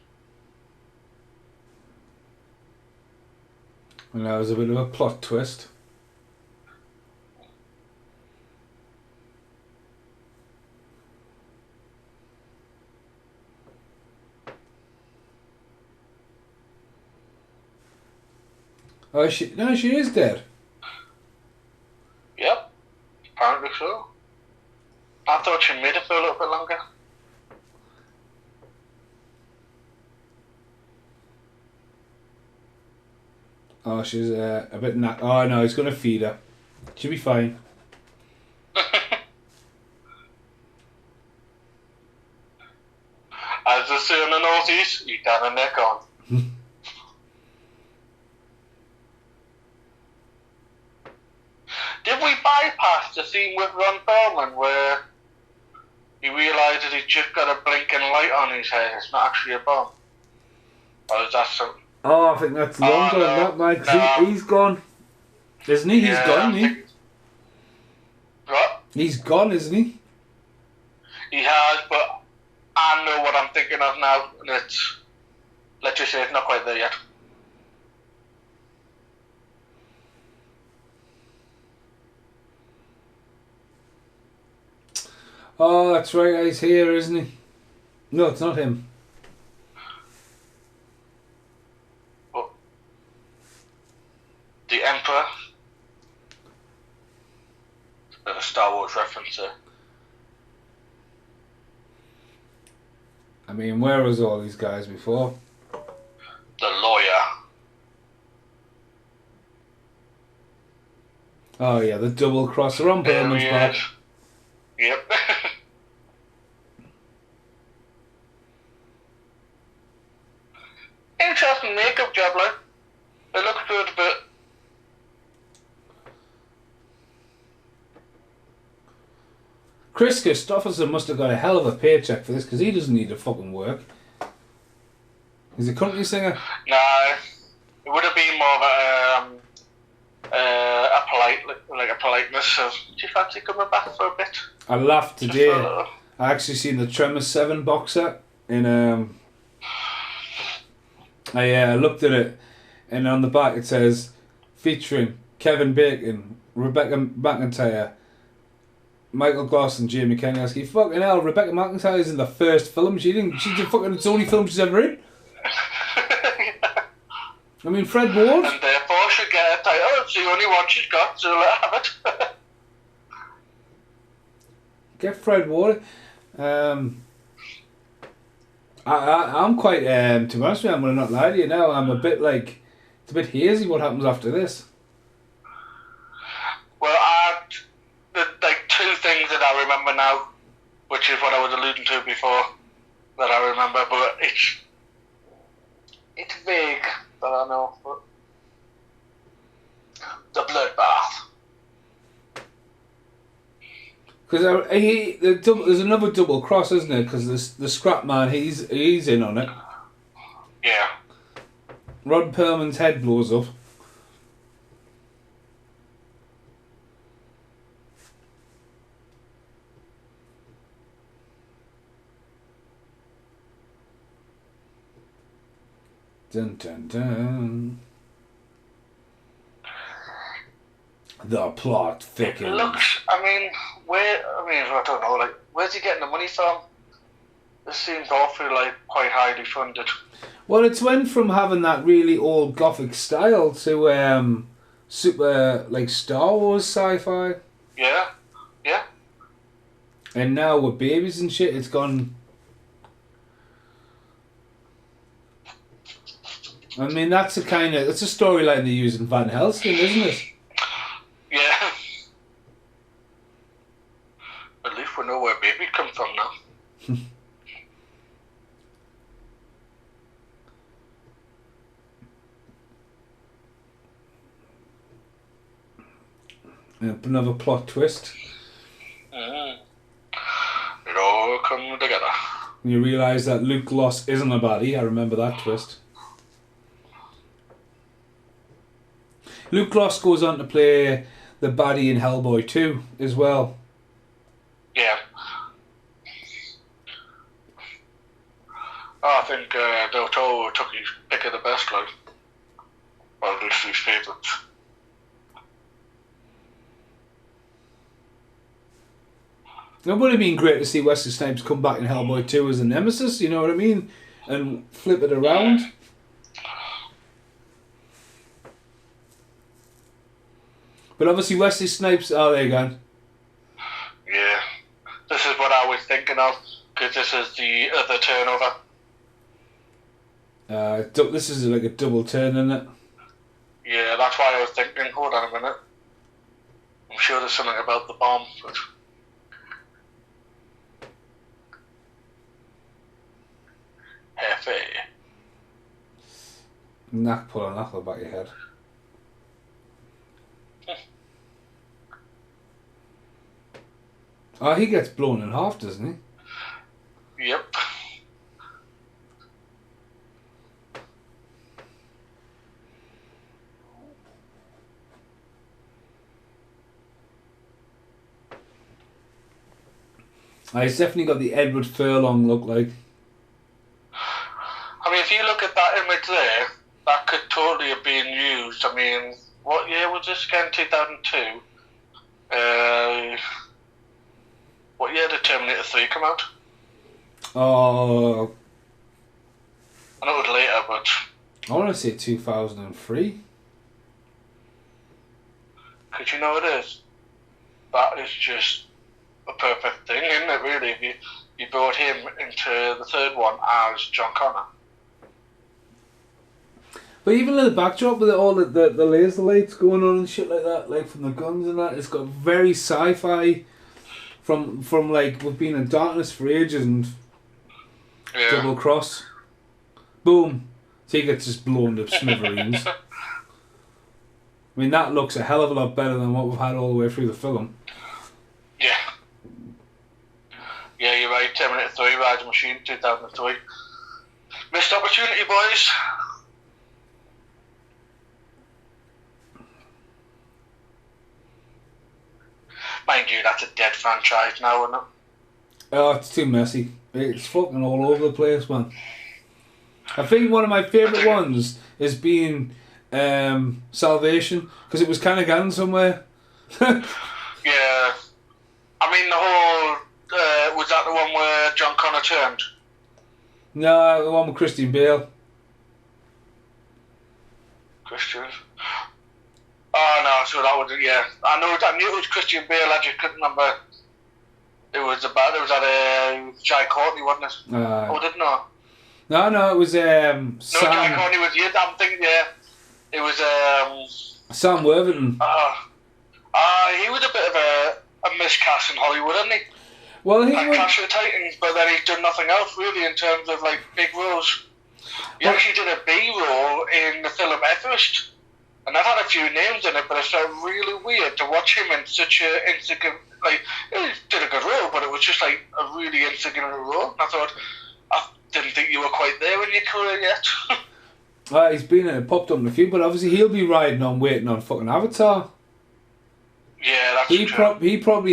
And that was a bit of a plot twist. Oh, she is dead. Yep, apparently so. I thought she made it for a little bit longer. Oh, she's a bit oh no, he's gonna feed her. She'll be fine. As they say in the northeast, you down and they're gone. Did we bypass the scene with Ron Perlman where he realises he's just got a blinking light on his head? It's not actually a bomb. Or is that something? Oh, I think that's long gone. No, That man, no. he's gone, isn't he? He's gone, isn't he? What? He's gone, isn't he? He has, but I know what I'm thinking of now, and it's, let's just say it's not quite there yet. Oh, that's right. He's here, isn't he? No, it's not him. But the Emperor. Bit of a Star Wars reference there. I mean, where was all these guys before? The lawyer. Oh yeah, the double crosser on Perlman's back. Yep. Interesting makeup job, like. It looks good, but Chris Christopherson must have got a hell of a paycheck for this because he doesn't need to fucking work. He's a country singer. no, it would have been more of a politeness of, do you fancy coming back for a bit? I laughed Just today. for a little. I actually seen the Tremors 7 box set in I looked at it, and on the back it says featuring Kevin Bacon, Rebecca McIntyre, Michael Goss and Jamie Kaniowski. Fucking hell, Rebecca McIntyre's in the first film. She's the fucking, it's the only film she's ever in. I mean, Fred Ward. And therefore she'll get a title. It's the only one she's got, so let her have it. Get Fred Ward. I'm quite, to be honest with you, I'm going to not lie to you now, I'm a bit like, it's a bit hazy what happens after this. Well, like 2 things that I remember now, which is what I was alluding to before, that I remember, but it's vague, that I know. But the bloodbath. Because there's another double cross, isn't there? Because the Scrap Man, he's in on it. Yeah. Ron Perlman's head blows up. Dun dun dun. The plot thickens. It looks, I don't know, like, where's he getting the money from? This seems awfully, like, quite highly funded. Well, it's went from having that really old gothic style to super, like, Star Wars sci-fi. Yeah, yeah. And now with babies and shit, it's gone... I mean, that's a storyline they use in Van Helsing, isn't it? Yeah. At least we know where baby come from now. Another plot twist. Mm. It all come together. You realise that Luke Loss isn't a baddie. I remember that twist. Luke Loss goes on to play the baddie in Hellboy 2 as well. Yeah. I think Del Toro took his pick of the best, like. Well, at least his favourites. It would have been great to see Wesley Snipes come back in Hellboy 2 as a nemesis, you know what I mean? And flip it around. But obviously Wesley Snipes... Oh, there you go. Yeah. This is what I was thinking of, because this is the other turnover. This is like a double turn, isn't it? Yeah, that's why I was thinking, hold on a minute. I'm sure there's something about the bomb, but... Hefe. Knack pull a knuckle back your head. Oh, he gets blown in half, doesn't he? Yep. He's definitely got the Edward Furlong look like. I mean, if you look at that image there, that could totally have been used. I mean, what year was this again? 2002? What year did Terminator 3 come out? Oh... I know it was later, but... I want to say 2003. Because you know what it is? That is just a perfect thing, isn't it, really? If you brought him into the third one as John Connor. But even in the backdrop with all the laser lights going on and shit like that, like from the guns and that, it's got very sci-fi from like we've been in darkness for ages and double cross. Boom. So he gets just blown to smithereens. I mean, that looks a hell of a lot better than what we've had all the way through the film. Yeah. Yeah, you're right. Terminator 3, Rise of the Machine, 2003. Missed opportunity, boys. Mind you, that's a dead franchise now, isn't it? Oh, it's too messy. It's fucking all over the place, man. I think one of my favourite ones is being Salvation, because it was kind of gone somewhere. Yeah. I mean, the whole... was that the one where John Connor turned? No, the one with Christian Bale. Christian? Oh, no, so that was... Yeah. I knew it was Christian Bale, I just couldn't remember. It was at Jai Courtney, wasn't it? Oh, didn't know. No, it was No, Jai Courtney was you. I'm thinking, yeah. It was Sam Worthington. He was a bit of a miscast in Hollywood, isn't he? Well, he like Clash of the Titans, but then he's done nothing else really in terms of like big roles. He actually did a B role in the film Everest, and that had a few names in it, but it felt really weird to watch him in such a insignificant. Like, he did a good role, but it was just like a really insignificant role. And I thought, I didn't think you were quite there in your career yet. He's been popped up in a few, but obviously he'll be waiting on fucking Avatar. Yeah, that's true. He probably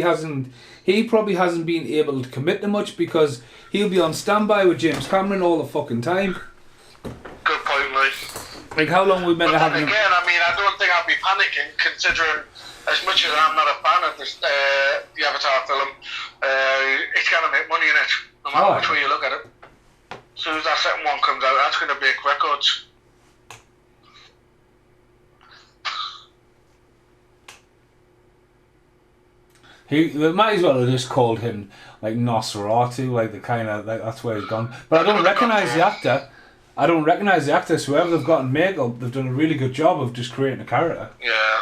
hasn't been able to commit to much because he'll be on standby with James Cameron all the fucking time. Good point, mate. Like, how long we meant to have him? Again, I mean, I don't think I'd be panicking considering, as much as I'm not a fan of this, the Avatar film, it's gonna make money in it, no matter which way you look at it. As soon as that second one comes out, that's gonna break records. They might as well have just called him like Nosferatu, like the kind of like that's where he's gone. But I don't recognise the actor. So whoever they've got in makeup, they've done a really good job of just creating a character. Yeah.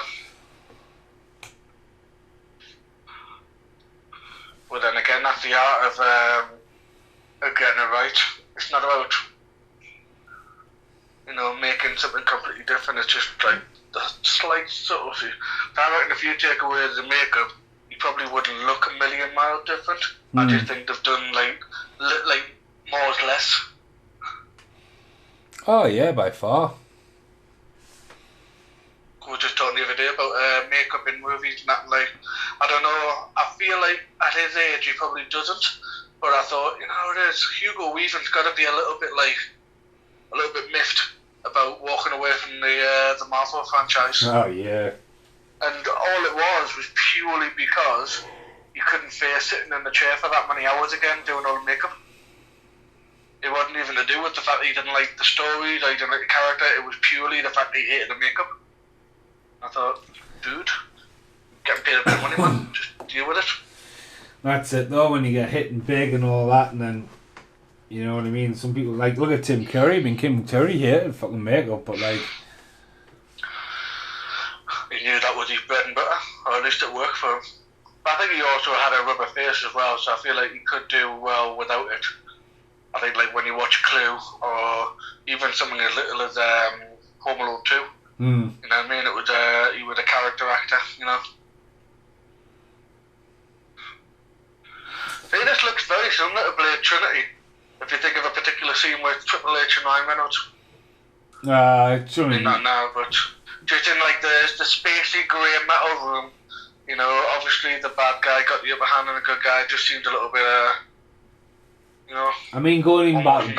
Well, then again, that's the art of getting it right. It's not about making something completely different. It's just like the slight subtlety. I reckon if you take away the makeup, probably wouldn't look a million miles different. I just think they've done like more is less. Oh yeah, by far. we were just talking the other day about makeup in movies and that. Like, I don't know. I feel like at his age he probably doesn't. But I thought, it is. Hugo Weaving's got to be a little bit miffed about walking away from the Marvel franchise. Oh yeah. And all it was purely because he couldn't face sitting in the chair for that many hours again doing all the makeup. It wasn't even to do with the fact that he didn't like the stories or he didn't like the character. It was purely the fact that he hated the makeup. I thought, dude, getting paid a bit of money, man. Just deal with it. That's it though, when you get hitting big and all that, and then, you know what I mean, some people, like, look at Tim Curry. I mean, Tim Curry hated fucking makeup, but like... He knew that was his bread and butter, or at least it worked for him. But I think he also had a rubber face as well, so I feel like he could do well without it. I think, like, when you watch Clue, or even something as little as Home Alone 2, you know what I mean? It was he was a character actor, you know. See, this looks very similar to Blade Trinity. If you think of a particular scene where it's Triple H and Ryan Reynolds. I mean, not now, but just in like the spacey grey metal room, you know, obviously the bad guy got the upper hand and the good guy just seemed a little bit, you know. I mean, going even back to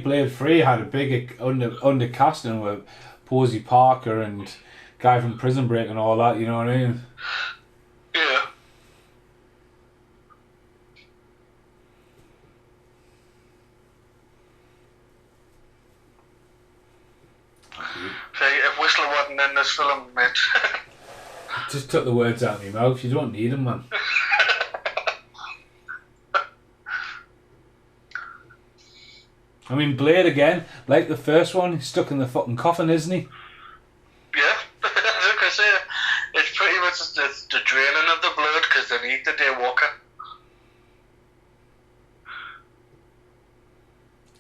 Blade 3 had a big undercasting with Posey Parker and guy from Prison Break and all that, you know what I mean? Yeah. See, if Whistler wasn't in this film, mate. Just took the words out of my mouth. You don't need them, man. I mean, Blade again, like the first one, he's stuck in the fucking coffin, isn't he? Yeah, like I say, it's pretty much the draining of the blood because they need the Daywalker.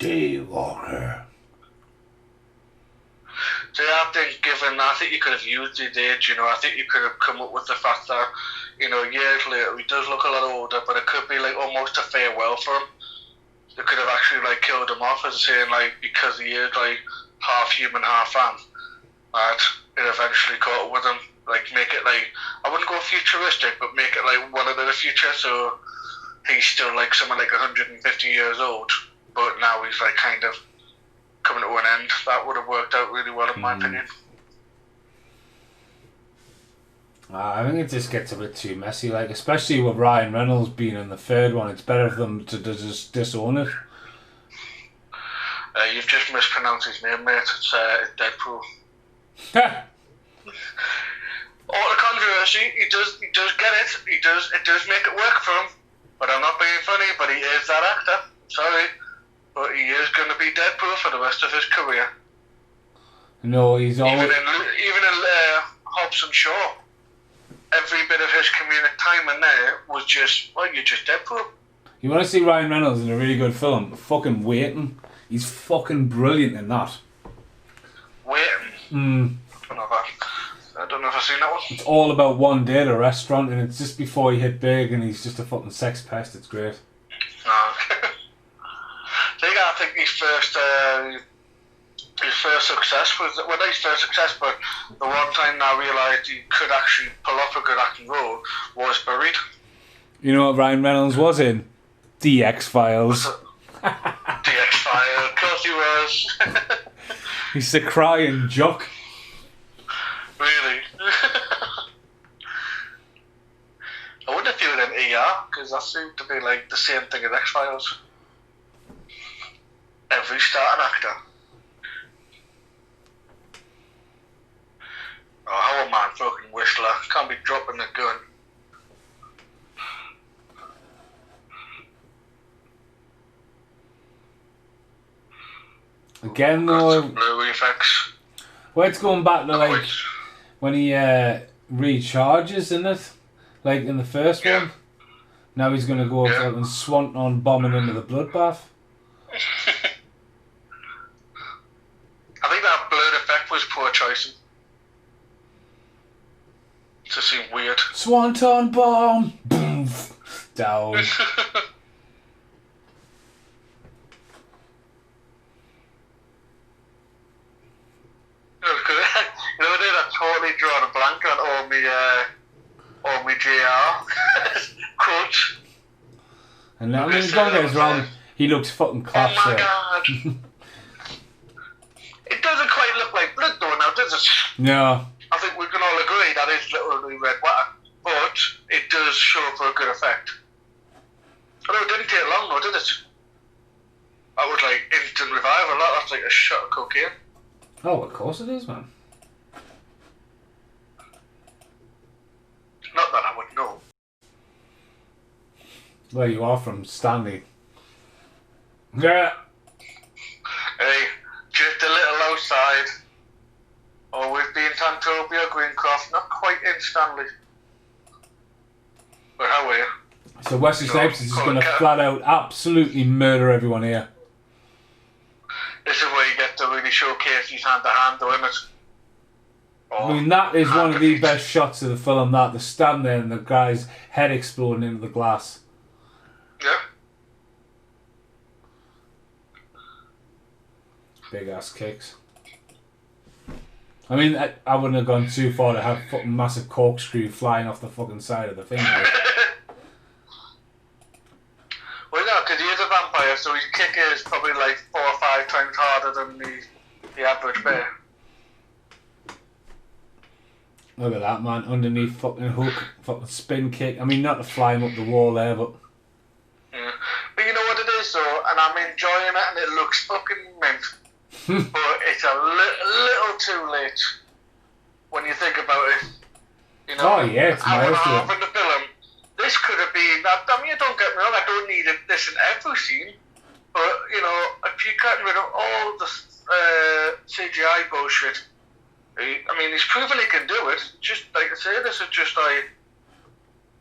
Daywalker. So I think you could have used his age, you know. I think you could have come up with the fact that, you know, years later he does look a lot older, but it could be like almost a farewell for him. They could have actually like killed him off as saying like because he is like half human, half fan. Right? It eventually caught up with him. Like make it like, I wouldn't go futuristic, but make it like one of the future. So he's still like someone like 150 years old, but now he's like kind of coming to an end. That would have worked out really well in my opinion. I think it just gets a bit too messy, like especially with Ryan Reynolds being in the third one. It's better for them to just disown it. You've just mispronounced his name, mate. It's Deadpool. All the controversy, he does get it. It does make it work for him. But I'm not being funny, but he is that actor. Sorry. But he is going to be Deadpool for the rest of his career. No, he's always... Even in Hobbs and Shaw, every bit of his comedic time in there was just, well, you're just Deadpool. You want to see Ryan Reynolds in a really good film? Fucking Waiting. He's fucking brilliant in that. Waiting? I don't know if I've seen that one. It's all about one day at a restaurant, and it's just before he hit big, and he's just a fucking sex pest. It's great. Oh, okay. I think his first success was, well, not his first success, but the one time I realised he could actually pull off a good acting role was Buried. You know what Ryan Reynolds was in? The X-Files. The X-Files, of course he was. He's the crying jock. Really? I wonder if he was in ER, because that seemed to be like the same thing as X-Files. Every starting actor. Oh, how a man fucking Whistler. Can't be dropping the gun. Again though, blue effects. Well, it's going back to like when he recharges, isn't it? Like in the first one. Now he's going to go up and swanton bombing into the bloodbath. I think that blurred effect was poor choice. It just seemed weird. Swanton bomb! Boom! Down. You know, they totally drawing a blank on all me JR quotes. And I mean, don't get us wrong, he looks fucking class. Oh my god. It doesn't quite look like blood though now, does it? No. I think we can all agree that is literally red water, but it does show for a good effect. Although it didn't take long though, did it? That was like instant revival, that's like a shot of cocaine. Oh, of course it is, man. Not that I would know. Well, you are from Stanley. Yeah. Hey, just a little outside. Always being Tantopia, Greencroft, not quite in Stanley. But how are you? So Wesley Snipes is just going to flat out absolutely murder everyone here. This is where you get to really showcase his hand-to-hand, though, isn't it? I mean, that is one of the best shots of the film, that, the stand there and the guy's head exploding into the glass. Yeah. Big ass kicks. I mean, I wouldn't have gone too far to have fucking massive corkscrew flying off the fucking side of the thing. Well, no, because he is a vampire, so his kick is probably like 4 or 5 times harder than the average bear. Look at that, man. Underneath fucking hook, fucking spin kick. I mean, not to fly him up the wall there, but... Yeah. But you know what it is, though? And I'm enjoying it, and it looks fucking mint. But it's a little too late when you think about it. You know, oh, yeah, it's hour and a miles half in the film. This could have been... I mean, don't get me wrong, I don't need this in every scene. But, you know, if you're getting rid of all the CGI bullshit... I mean, he's proven he can do it. Just like I say, this is just like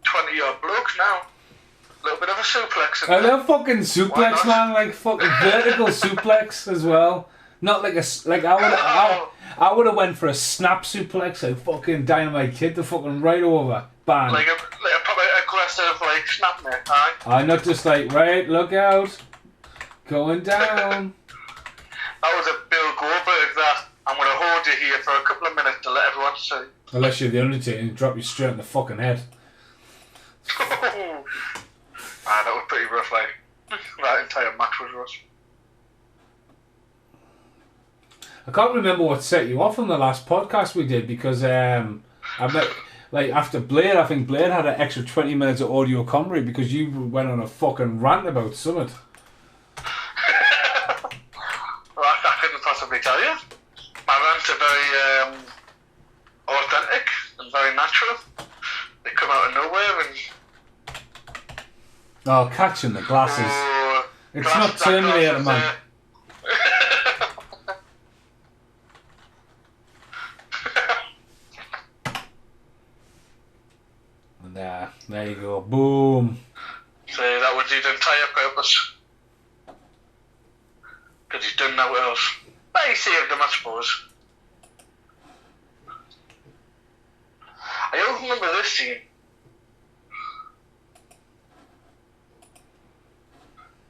20-odd blokes now. A little bit of a suplex. A little fucking suplex, man. Like fucking vertical suplex as well. Not like I would have went for a snap suplex, like fucking Dynamite Kid, the fucking right over, bang. Like a probably aggressive like snap mate, aye. I not just like right, look out, going down. That was a Bill Goldberg that. I'm going to hold you here for a couple of minutes to let everyone see. Unless you're the Undertaker and drop you straight in the fucking head. That was pretty rough, like. That entire match was rough. I can't remember what set you off on the last podcast we did because I met, like after Blade, I think Blade had an extra 20 minutes of audio commentary because you went on a fucking rant about Summit. Well, I couldn't possibly tell you. My rants are very authentic and very natural. They come out of nowhere and... Oh, catching the glasses. It's not Terminator, man. And there you go. Boom. So that was his entire purpose. Because he's done no else. But he saved them, I suppose. I don't remember this scene.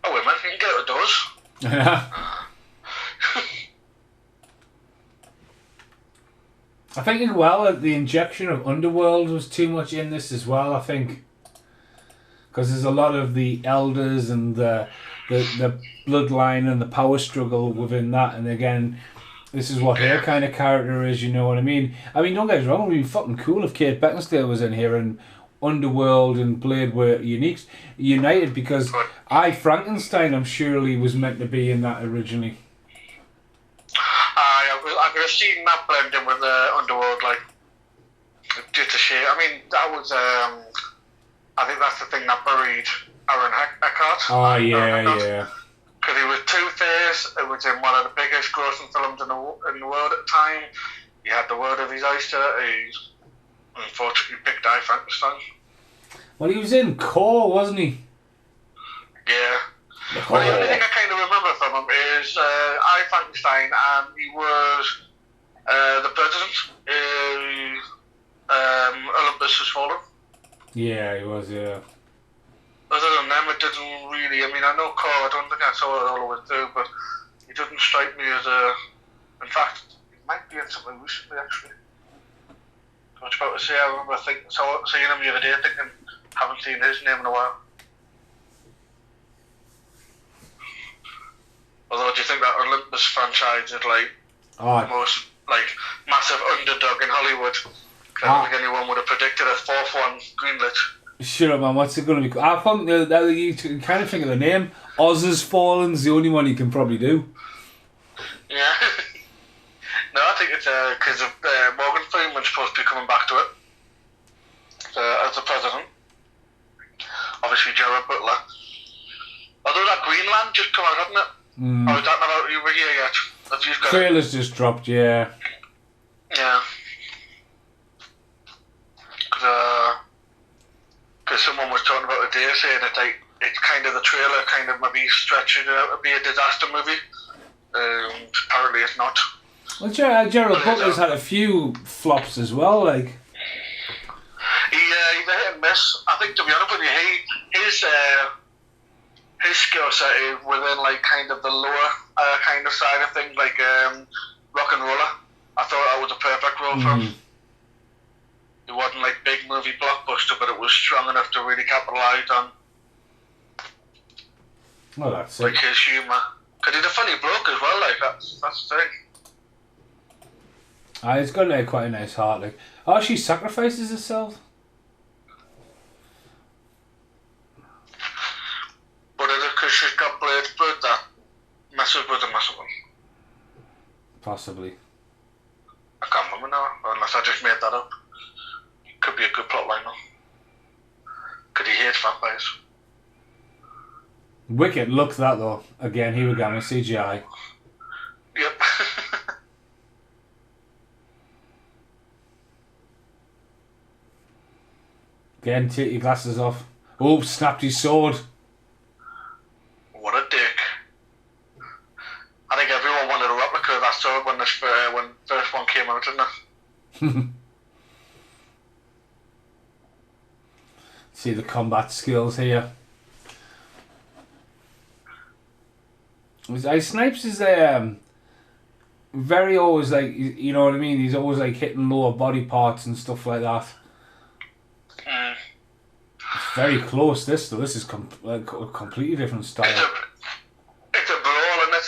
Oh wait a minute, you can get out the doors. Yeah. I think as well the injection of Underworld was too much in this as well, I think. Because there's a lot of the elders and the bloodline and the power struggle within that, and again, this is what her kind of character is, you know what I mean? I mean, don't get us wrong, it would be fucking cool if Kate Beckinsale was in here and Underworld and Blade were united, because Frankenstein, I'm surely was meant to be in that originally. I could have seen that blending with Underworld, like, just a shame. I mean, that was, I think that's the thing that buried Aaron Eckhart. Oh, yeah. Because he was Two-Face, it was in one of the biggest grossing films in the world at the time. He had the world of his oyster. He unfortunately picked I, Frankenstein. Well, he was in Core, wasn't he? Yeah. Well, the only thing I kind of remember from him is I, Frankenstein, and he was the president. Olympus Has Fallen. Yeah, he was, yeah. Other than them, it didn't really... I mean, I know Core, I don't think I saw it all the way through, but he didn't strike me as a... In fact, it might be in something recently, actually. much about to say. I remember seeing him the other day, thinking, haven't seen his name in a while. Although, do you think that Olympus franchise is like the most like massive underdog in Hollywood? I don't think anyone would have predicted a fourth one greenlit. Sure, man. What's it going to be? I think you can kind of think of the name. Oz Has Fallen's the only one you can probably do. Yeah. No, I think it's because Morgan Freeman's supposed to be coming back to it as the president. Obviously, Gerard Butler. Although that Greenland just come out, hasn't it? Or is that not out over here yet? Trailer's just dropped, yeah. Yeah. Because someone was talking about a day saying that it's kind of the trailer kind of maybe stretching it out to be a disaster movie. Apparently it's not. Well, Gerald Butler's had a few flops as well, like. He's a hit and miss. I think, to be honest with you, his skill set is within like kind of the lower kind of side of things, like rock and roller. I thought that was a perfect role for him. It wasn't like big movie blockbuster, but it was strong enough to really capitalise on. Well, that's like his humour. Because he's a funny bloke as well, like that's the thing. He's got like quite a nice heart, like. Oh, she sacrifices herself. But is it because she's got Blade's blood that messes with the muscle one? Possibly. I can't remember now, unless I just made that up. Could be a good plot line though. Could he hate vampires? Wicked, look that though. Again, here we go with CGI. Yep. Again, take your glasses off. Oh, snapped his sword. What a dick. I think everyone wanted a replica of that sword when the first one came out, didn't it? See the combat skills here. Snipes is very always like, you know what I mean? He's always like hitting lower body parts and stuff like that. It's very close, this though. This is a completely different style. It's a brawl, isn't it?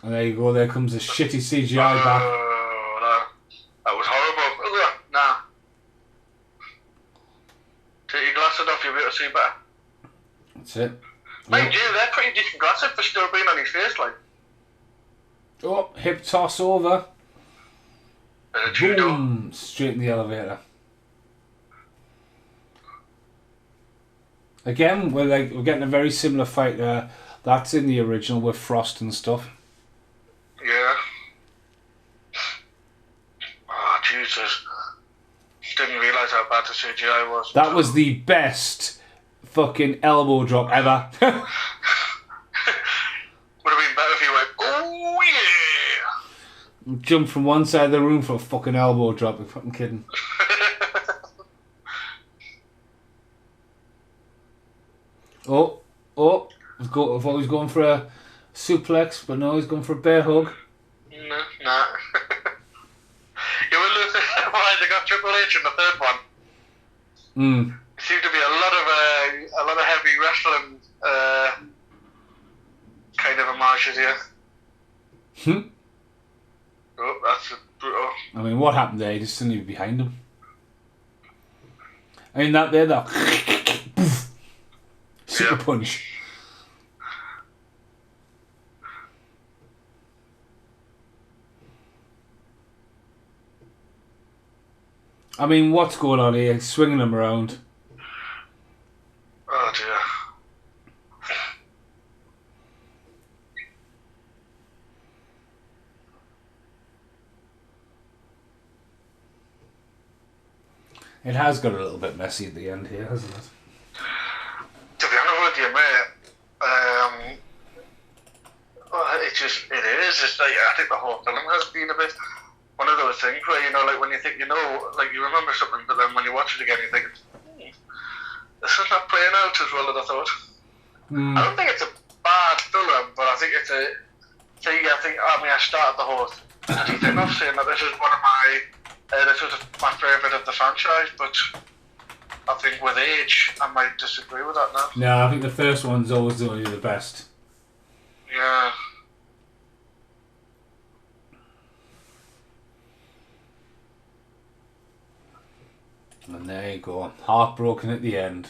And there you go, there comes the shitty CGI back. That was horrible. Nah. Take your glasses off, you'll be able to see better. That's it. Mind you, they're pretty decent glasses for still being on his face, like. Oh, hip toss over. Boom! Straight in the elevator. Again, we're getting a very similar fight there. That's in the original with Frost and stuff. Yeah. Oh, Jesus. Didn't realise how bad the CGI was. That was the best fucking elbow drop ever. Would have been better if he went, oh yeah! Jump from one side of the room for a fucking elbow drop. You're fucking kidding. Oh. I thought he was going for a suplex, but no, he's going for a bear hug. Nah. You will lose why they got Triple H in the third one. It seemed to be a lot of heavy wrestling kind of homages here. Oh, that's brutal. I mean, what happened there? He just didn't even behind him. I mean, that super punch. I mean, what's going on here? He's swinging him around. Oh dear. It has got a little bit messy at the end here, hasn't it? To be honest with you, mate, it is. It's like, I think the whole film has been a bit one of those things where, you know, like when you think, you know, like you remember something, but then when you watch it again, you think, this is not playing out as well as I thought. I don't think it's a bad film, but I think it's I started the whole anything of, saying that this is my favourite of the franchise, but I think with age, I might disagree with that now. No, I think the first one's always only the best. Yeah. And there you go. Heartbroken at the end.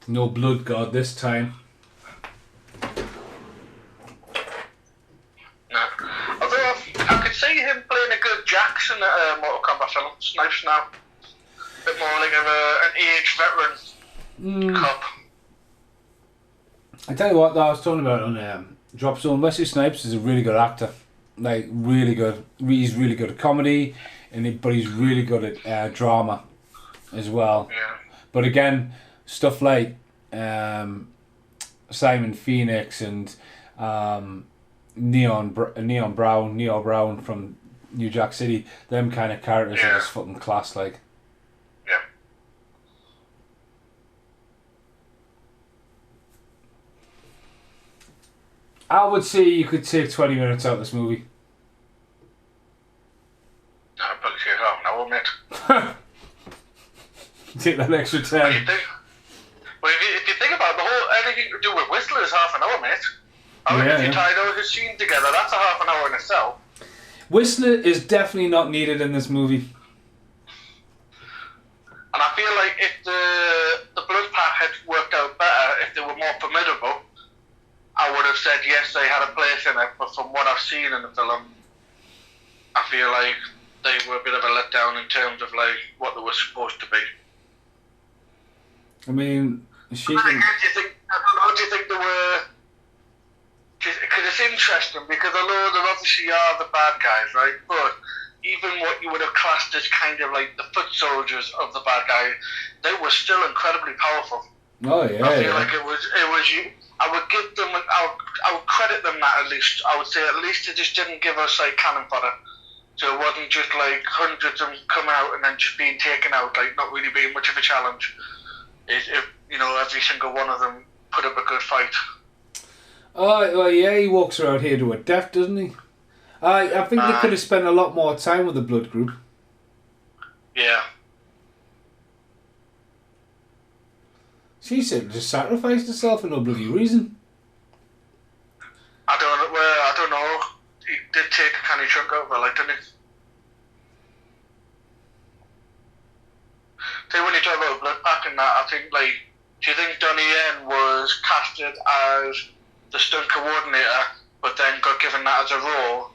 No blood god this time. No. Although I could see him playing a good Jackson at a Mortal Kombat film. Snipes now. A bit more like an aged veteran cop. I tell you what, though, I was talking about on Drop Zone. Wesley Snipes is a really good actor. Like, really good. He's really good at comedy, but he's really good at drama as well. Yeah. But again, stuff like Simon Phoenix and Neo Brown from New Jack City, them kind of characters are just fucking class, like. Yeah. I would say you could take 20 minutes out of this movie. I'd probably say half an hour, mate. Take that extra 10. Well, if you think about anything to do with Whistler is half an hour, mate. I mean, if you tied all his scenes together, that's a half an hour in itself. Whistler is definitely not needed in this movie. And I feel like if the Blood Pack had worked out better, if they were more formidable, I would have said yes, they had a place in it. But from what I've seen in the film, I feel like they were a bit of a letdown in terms of like what they were supposed to be. I mean, do you think they were? Because it's interesting, because although they obviously are the bad guys, right? But even what you would have classed as kind of like the foot soldiers of the bad guy, they were still incredibly powerful. Oh yeah. I feel like it was you. I would give them. I would credit them that at least. I would say at least they just didn't give us like cannon fodder. So it wasn't just like hundreds of them come out and then just being taken out, like not really being much of a challenge. If every single one of them put up a good fight. Oh, well, yeah, he walks around here to a death, doesn't he? I think they could have spent a lot more time with the Blood Group. Yeah. She said just sacrificed herself for no bloody reason. I don't know. He did take a canny chunk out of her, like, didn't he? See, when you talk about Blood Pack and that, I think, like, do you think Donnie Yen was casted as the stunt coordinator, but then got given that as a role?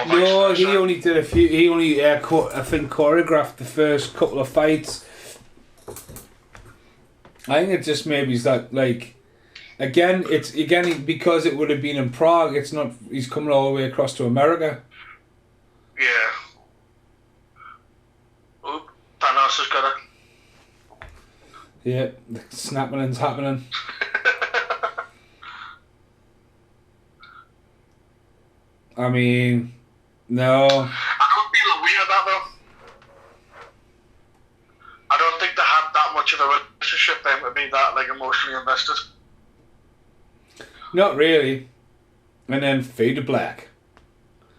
No, he only did a few. He only, I think, choreographed the first couple of fights. I think it just maybe is that, like, because it would have been in Prague. It's not. He's coming all the way across to America. Yeah. Oh, Thanos has got it. Yeah, the snapping's happening. I mean, no. I don't feel weird that though. I don't think they had that much of a relationship then to be that like emotionally invested. Not really. And then fade to black.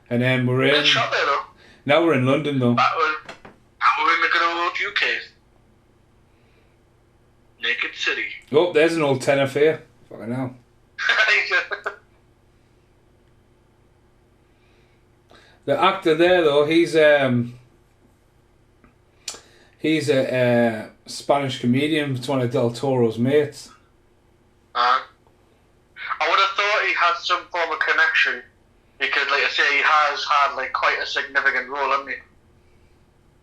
And then we're in. Shot there though. Now we're in London though. We're in the good old UK. Naked City. Oh, there's an old tenor for you. Fucking hell. The actor there though, he's a Spanish comedian. It's one of Del Toro's mates. I would have thought he had some form of connection because, like I say, he has had like quite a significant role, hasn't he?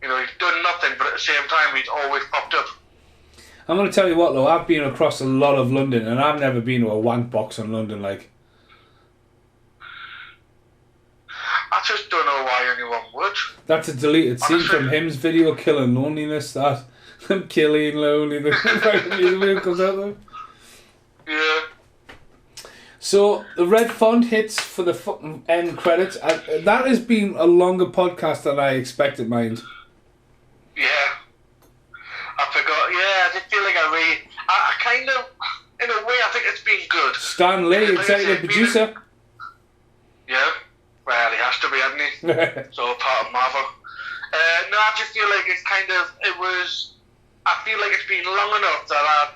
You know, he's done nothing, but at the same time, he's always popped up. I'm going to tell you what though, I've been across a lot of London and I've never been to a wank box in London, like. I just don't know why anyone would. That's a deleted scene from him's video, Killing Loneliness. That I'm killing loneliness. comes out there. Yeah. So the red font hits for the fucking end credits. That has been a longer podcast than I expected, mind. Yeah. I forgot. Yeah, I did feel like I kind of. been good. Stan Lee, executive producer. Yeah, well, he has to be, hasn't he? So part of Marvel. No, I just feel like it's kind of, I feel like it's been long enough that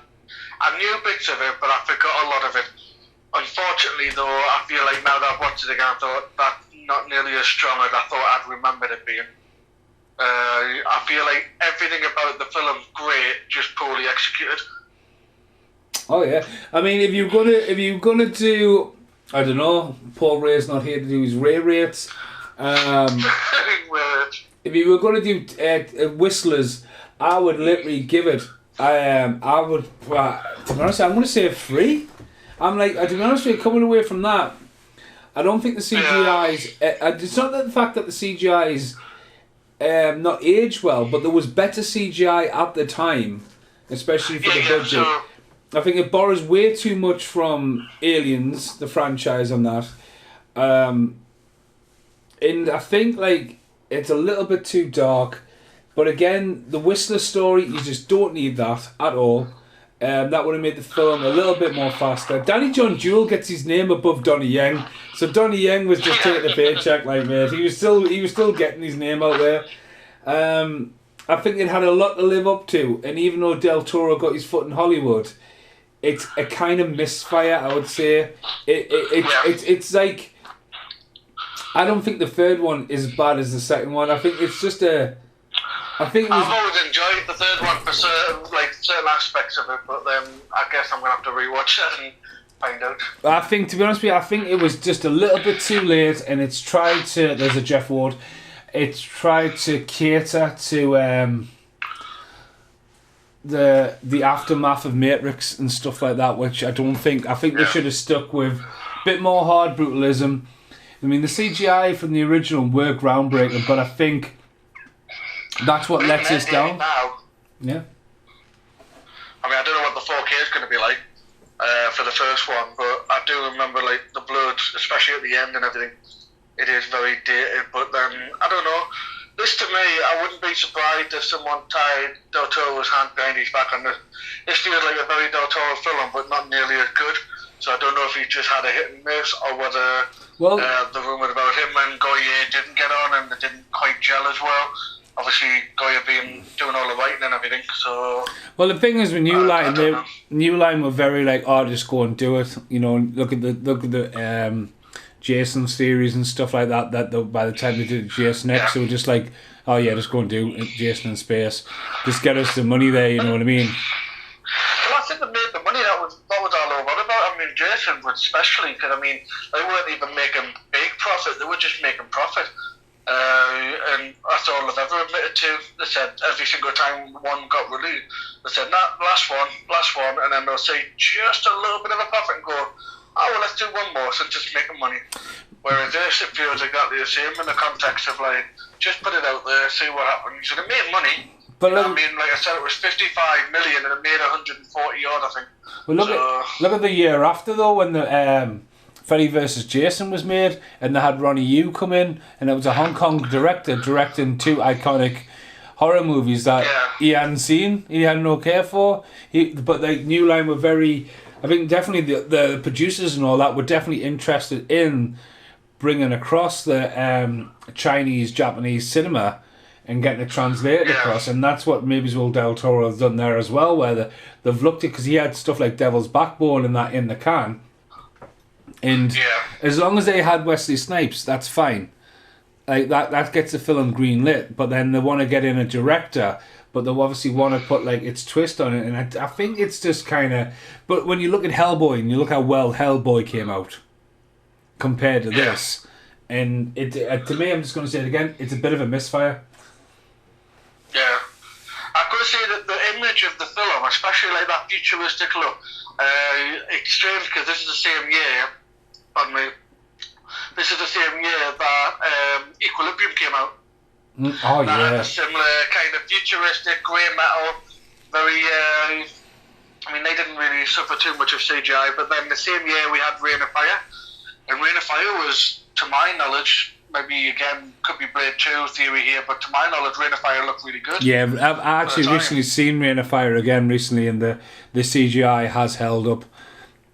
I knew bits of it, but I forgot a lot of it. Unfortunately, though, I feel like now that I've watched it again, I thought that's not nearly as strong as I thought I'd remembered it being. I feel like everything about the film's great, just poorly executed. Oh yeah, I mean, if you're gonna do, I don't know, Paul Ray's not here to do his Ray rates. If you were going to do Whistlers, I would literally give it. I would. To be honest, I'm going to say a 3. I'm like, to be honest with you, coming away from that, I don't think the CGI's. It's not that the fact that the CGI's not aged well, but there was better CGI at the time, especially for the budget. So I think it borrows way too much from Aliens, the franchise, on that. And I think like it's a little bit too dark. But again, the Whistler story, you just don't need that at all. That would have made the film a little bit more faster. Danny John Jules gets his name above Donnie Yen, so Donnie Yen was just taking a paycheck, like mate. He was still getting his name out there. I think it had a lot to live up to, and even though Del Toro got his foot in Hollywood, it's a kind of misfire, I would say. It's like, I don't think the third one is as bad as the second one. I think it's just a. I've always enjoyed the third one for certain aspects of it, but then I guess I'm going to have to rewatch it and find out. I think, to be honest with you, I think it was just a little bit too late, and it's tried to. There's a Jeff Ward. It's tried to cater to the aftermath of Matrix and stuff like that, which I don't think. I think they should have stuck with a bit more hard brutalism. I mean, the CGI from the original were groundbreaking, but I think that's what lets us down. Now, yeah. I mean, I don't know what the 4K is going to be like for the first one, but I do remember like the blood, especially at the end and everything. It is very dated, but then I don't know. This to me, I wouldn't be surprised if someone tied Del Toro's hand behind his back on this. This feels like a very Del Toro film, but not nearly as good. So I don't know if he just had a hit and miss, or whether the rumour about him and Goya didn't get on and they didn't quite gel as well. Obviously, Goya doing all the writing and everything. So well, the thing is, with New Line were very like, oh, just go and do it. You know, look at the Jason series and stuff like that. By the time they did Jason X, they were just like, oh yeah, just go and do Jason in space. Just get us the money there. You know what I mean? Well, I think they made the money. That was all I was about. I mean, Jason would especially, because I mean, they weren't even making big profit. They were just making profit. And that's all they've ever admitted to. They said every single time one got released, they said, nah, last one, and then they'll say just a little bit of a profit and go, oh, well, let's do one more, so just making money. Whereas this, it feels exactly the same in the context of like, just put it out there, see what happens. So they made money. But I mean, like I said, it was 55 million and it made 140 odd, I think. Well, look at the year after though, when the Freddy vs. Jason was made, and they had Ronnie Yu come in, and it was a Hong Kong director directing 2 iconic horror movies that he hadn't seen, he had no care for. But like New Line were very, I think definitely the producers and all that were definitely interested in bringing across the Chinese, Japanese cinema and getting it translated across, and that's what maybe Will Del Toro has done there as well, where they've looked at, because he had stuff like Devil's Backbone and that in the can. And as long as they had Wesley Snipes, that's fine. Like that gets the film green lit. But then they want to get in a director, but they obviously want to put like its twist on it. And I think it's just kind of. But when you look at Hellboy and you look how well Hellboy came out compared to this, and it to me, I'm just going to say it again, it's a bit of a misfire. Yeah, I've got to say that the image of the film, especially like that futuristic look, it's strange because this is the same year. Pardon me. This is the same year that Equilibrium came out. Oh, that had a similar kind of futuristic grey metal, very. I mean, they didn't really suffer too much of CGI, but then the same year we had Rain of Fire, and Rain of Fire was, to my knowledge, maybe again could be Blade 2 theory here, but to my knowledge, Rain of Fire looked really good. Yeah, I've actually recently seen Rain of Fire again recently, and the CGI has held up.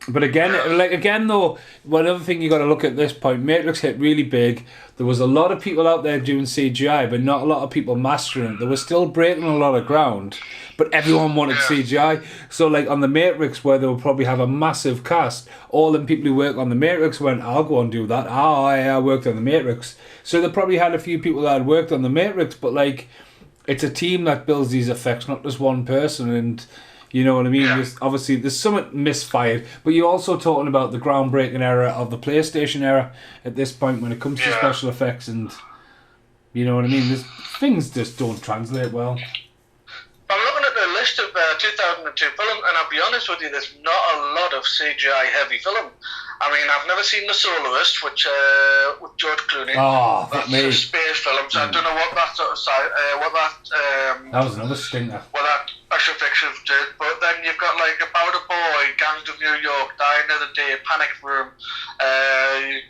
But again though, one other thing you got to look at this point, Matrix hit really big. There was a lot of people out there doing CGI, but not a lot of people mastering it. They were still breaking a lot of ground, but everyone wanted CGI. So like on the Matrix, where they would probably have a massive cast, all them people who work on the Matrix went, I'll go and do that. I worked on the Matrix. So they probably had a few people that had worked on the Matrix, but like it's a team that builds these effects, not just one person. And you know what I mean? Yeah. Obviously, there's something misfired, but you're also talking about the groundbreaking era of the PlayStation era at this point when it comes to special effects, and you know what I mean? Things just don't translate well. I'm looking at the list of 2002 films, and I'll be honest with you, there's not a lot of CGI-heavy film. I mean, I've never seen The Soloist, which with George Clooney. Oh, that's me. a space film, so I don't know what that sort of that was another stinker. What that special fiction did, but then you've got like About a Boy, Gangs of New York, Die Another Day, Panic Room. I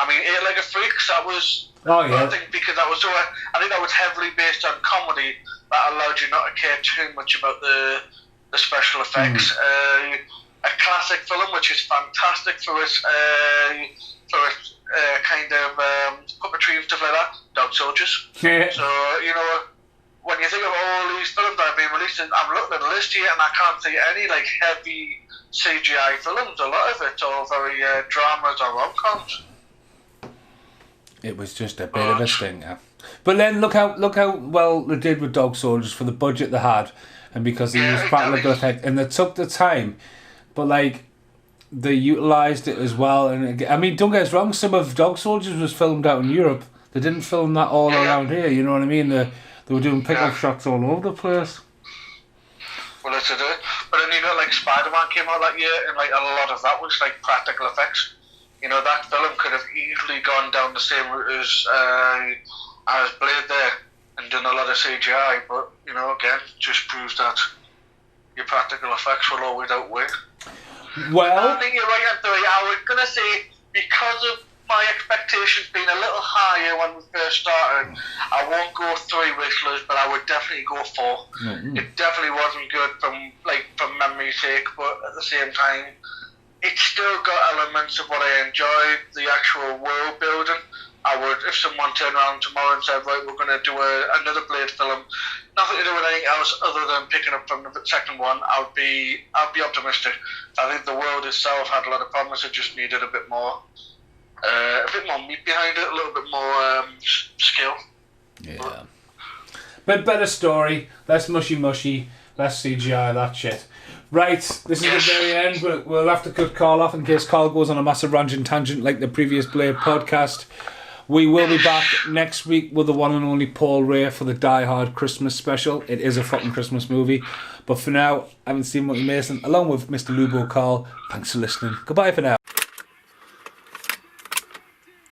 mean, Eight Legged Freaks. That was. Oh yeah. I think because that was I think that was heavily based on comedy that allowed you not to care too much about the special effects. A classic film which is fantastic for its kind of puppetry and stuff like that. Dog Soldiers. Yeah. So you know, when you think of all these films that have been released, I'm looking at the list here and I can't see any like heavy CGI films. A lot of it's all very dramas or rom-coms. It was just a bit of a stinker. But then look how well they did with Dog Soldiers for the budget they had, and because they used practical effect and they took the time. But like they utilised it as well, and I mean, don't get us wrong. Some of Dog Soldiers was filmed out in Europe. They didn't film that all around here. You know what I mean? They were doing pick-up shots all over the place. Well, that's it. But then you got like Spider-Man came out that year, and like a lot of that was like practical effects. You know, that film could have easily gone down the same route as Blade there and done a lot of CGI. But you know, again, just proves that your practical effects will always outweigh. Well, I think you're right, Anthony. I was gonna say, because of my expectations being a little higher when we first started, I won't go 3 whistlers, but I would definitely go 4. Mm-hmm. It definitely wasn't good from memory's sake, but at the same time, it's still got elements of what I enjoyed. The actual world building. I would, if someone turned around tomorrow and said, right, we're going to do another Blade film, nothing to do with anything else other than picking up from the second one, I'd be optimistic. I think the world itself had a lot of promise. It just needed a bit more meat behind it, a little bit more skill. Yeah. But better story, less mushy, less CGI, that shit. Right, this is the very end. We'll have to cut Carl off in case Carl goes on a massive ranging tangent like the previous Blade podcast. We will be back next week with the one and only Paul Ray for the Die Hard Christmas special. It is a fucking Christmas movie. But for now, I haven't seen Monty Mason along with Mr. Lubo Carl. Thanks for listening. Goodbye for now.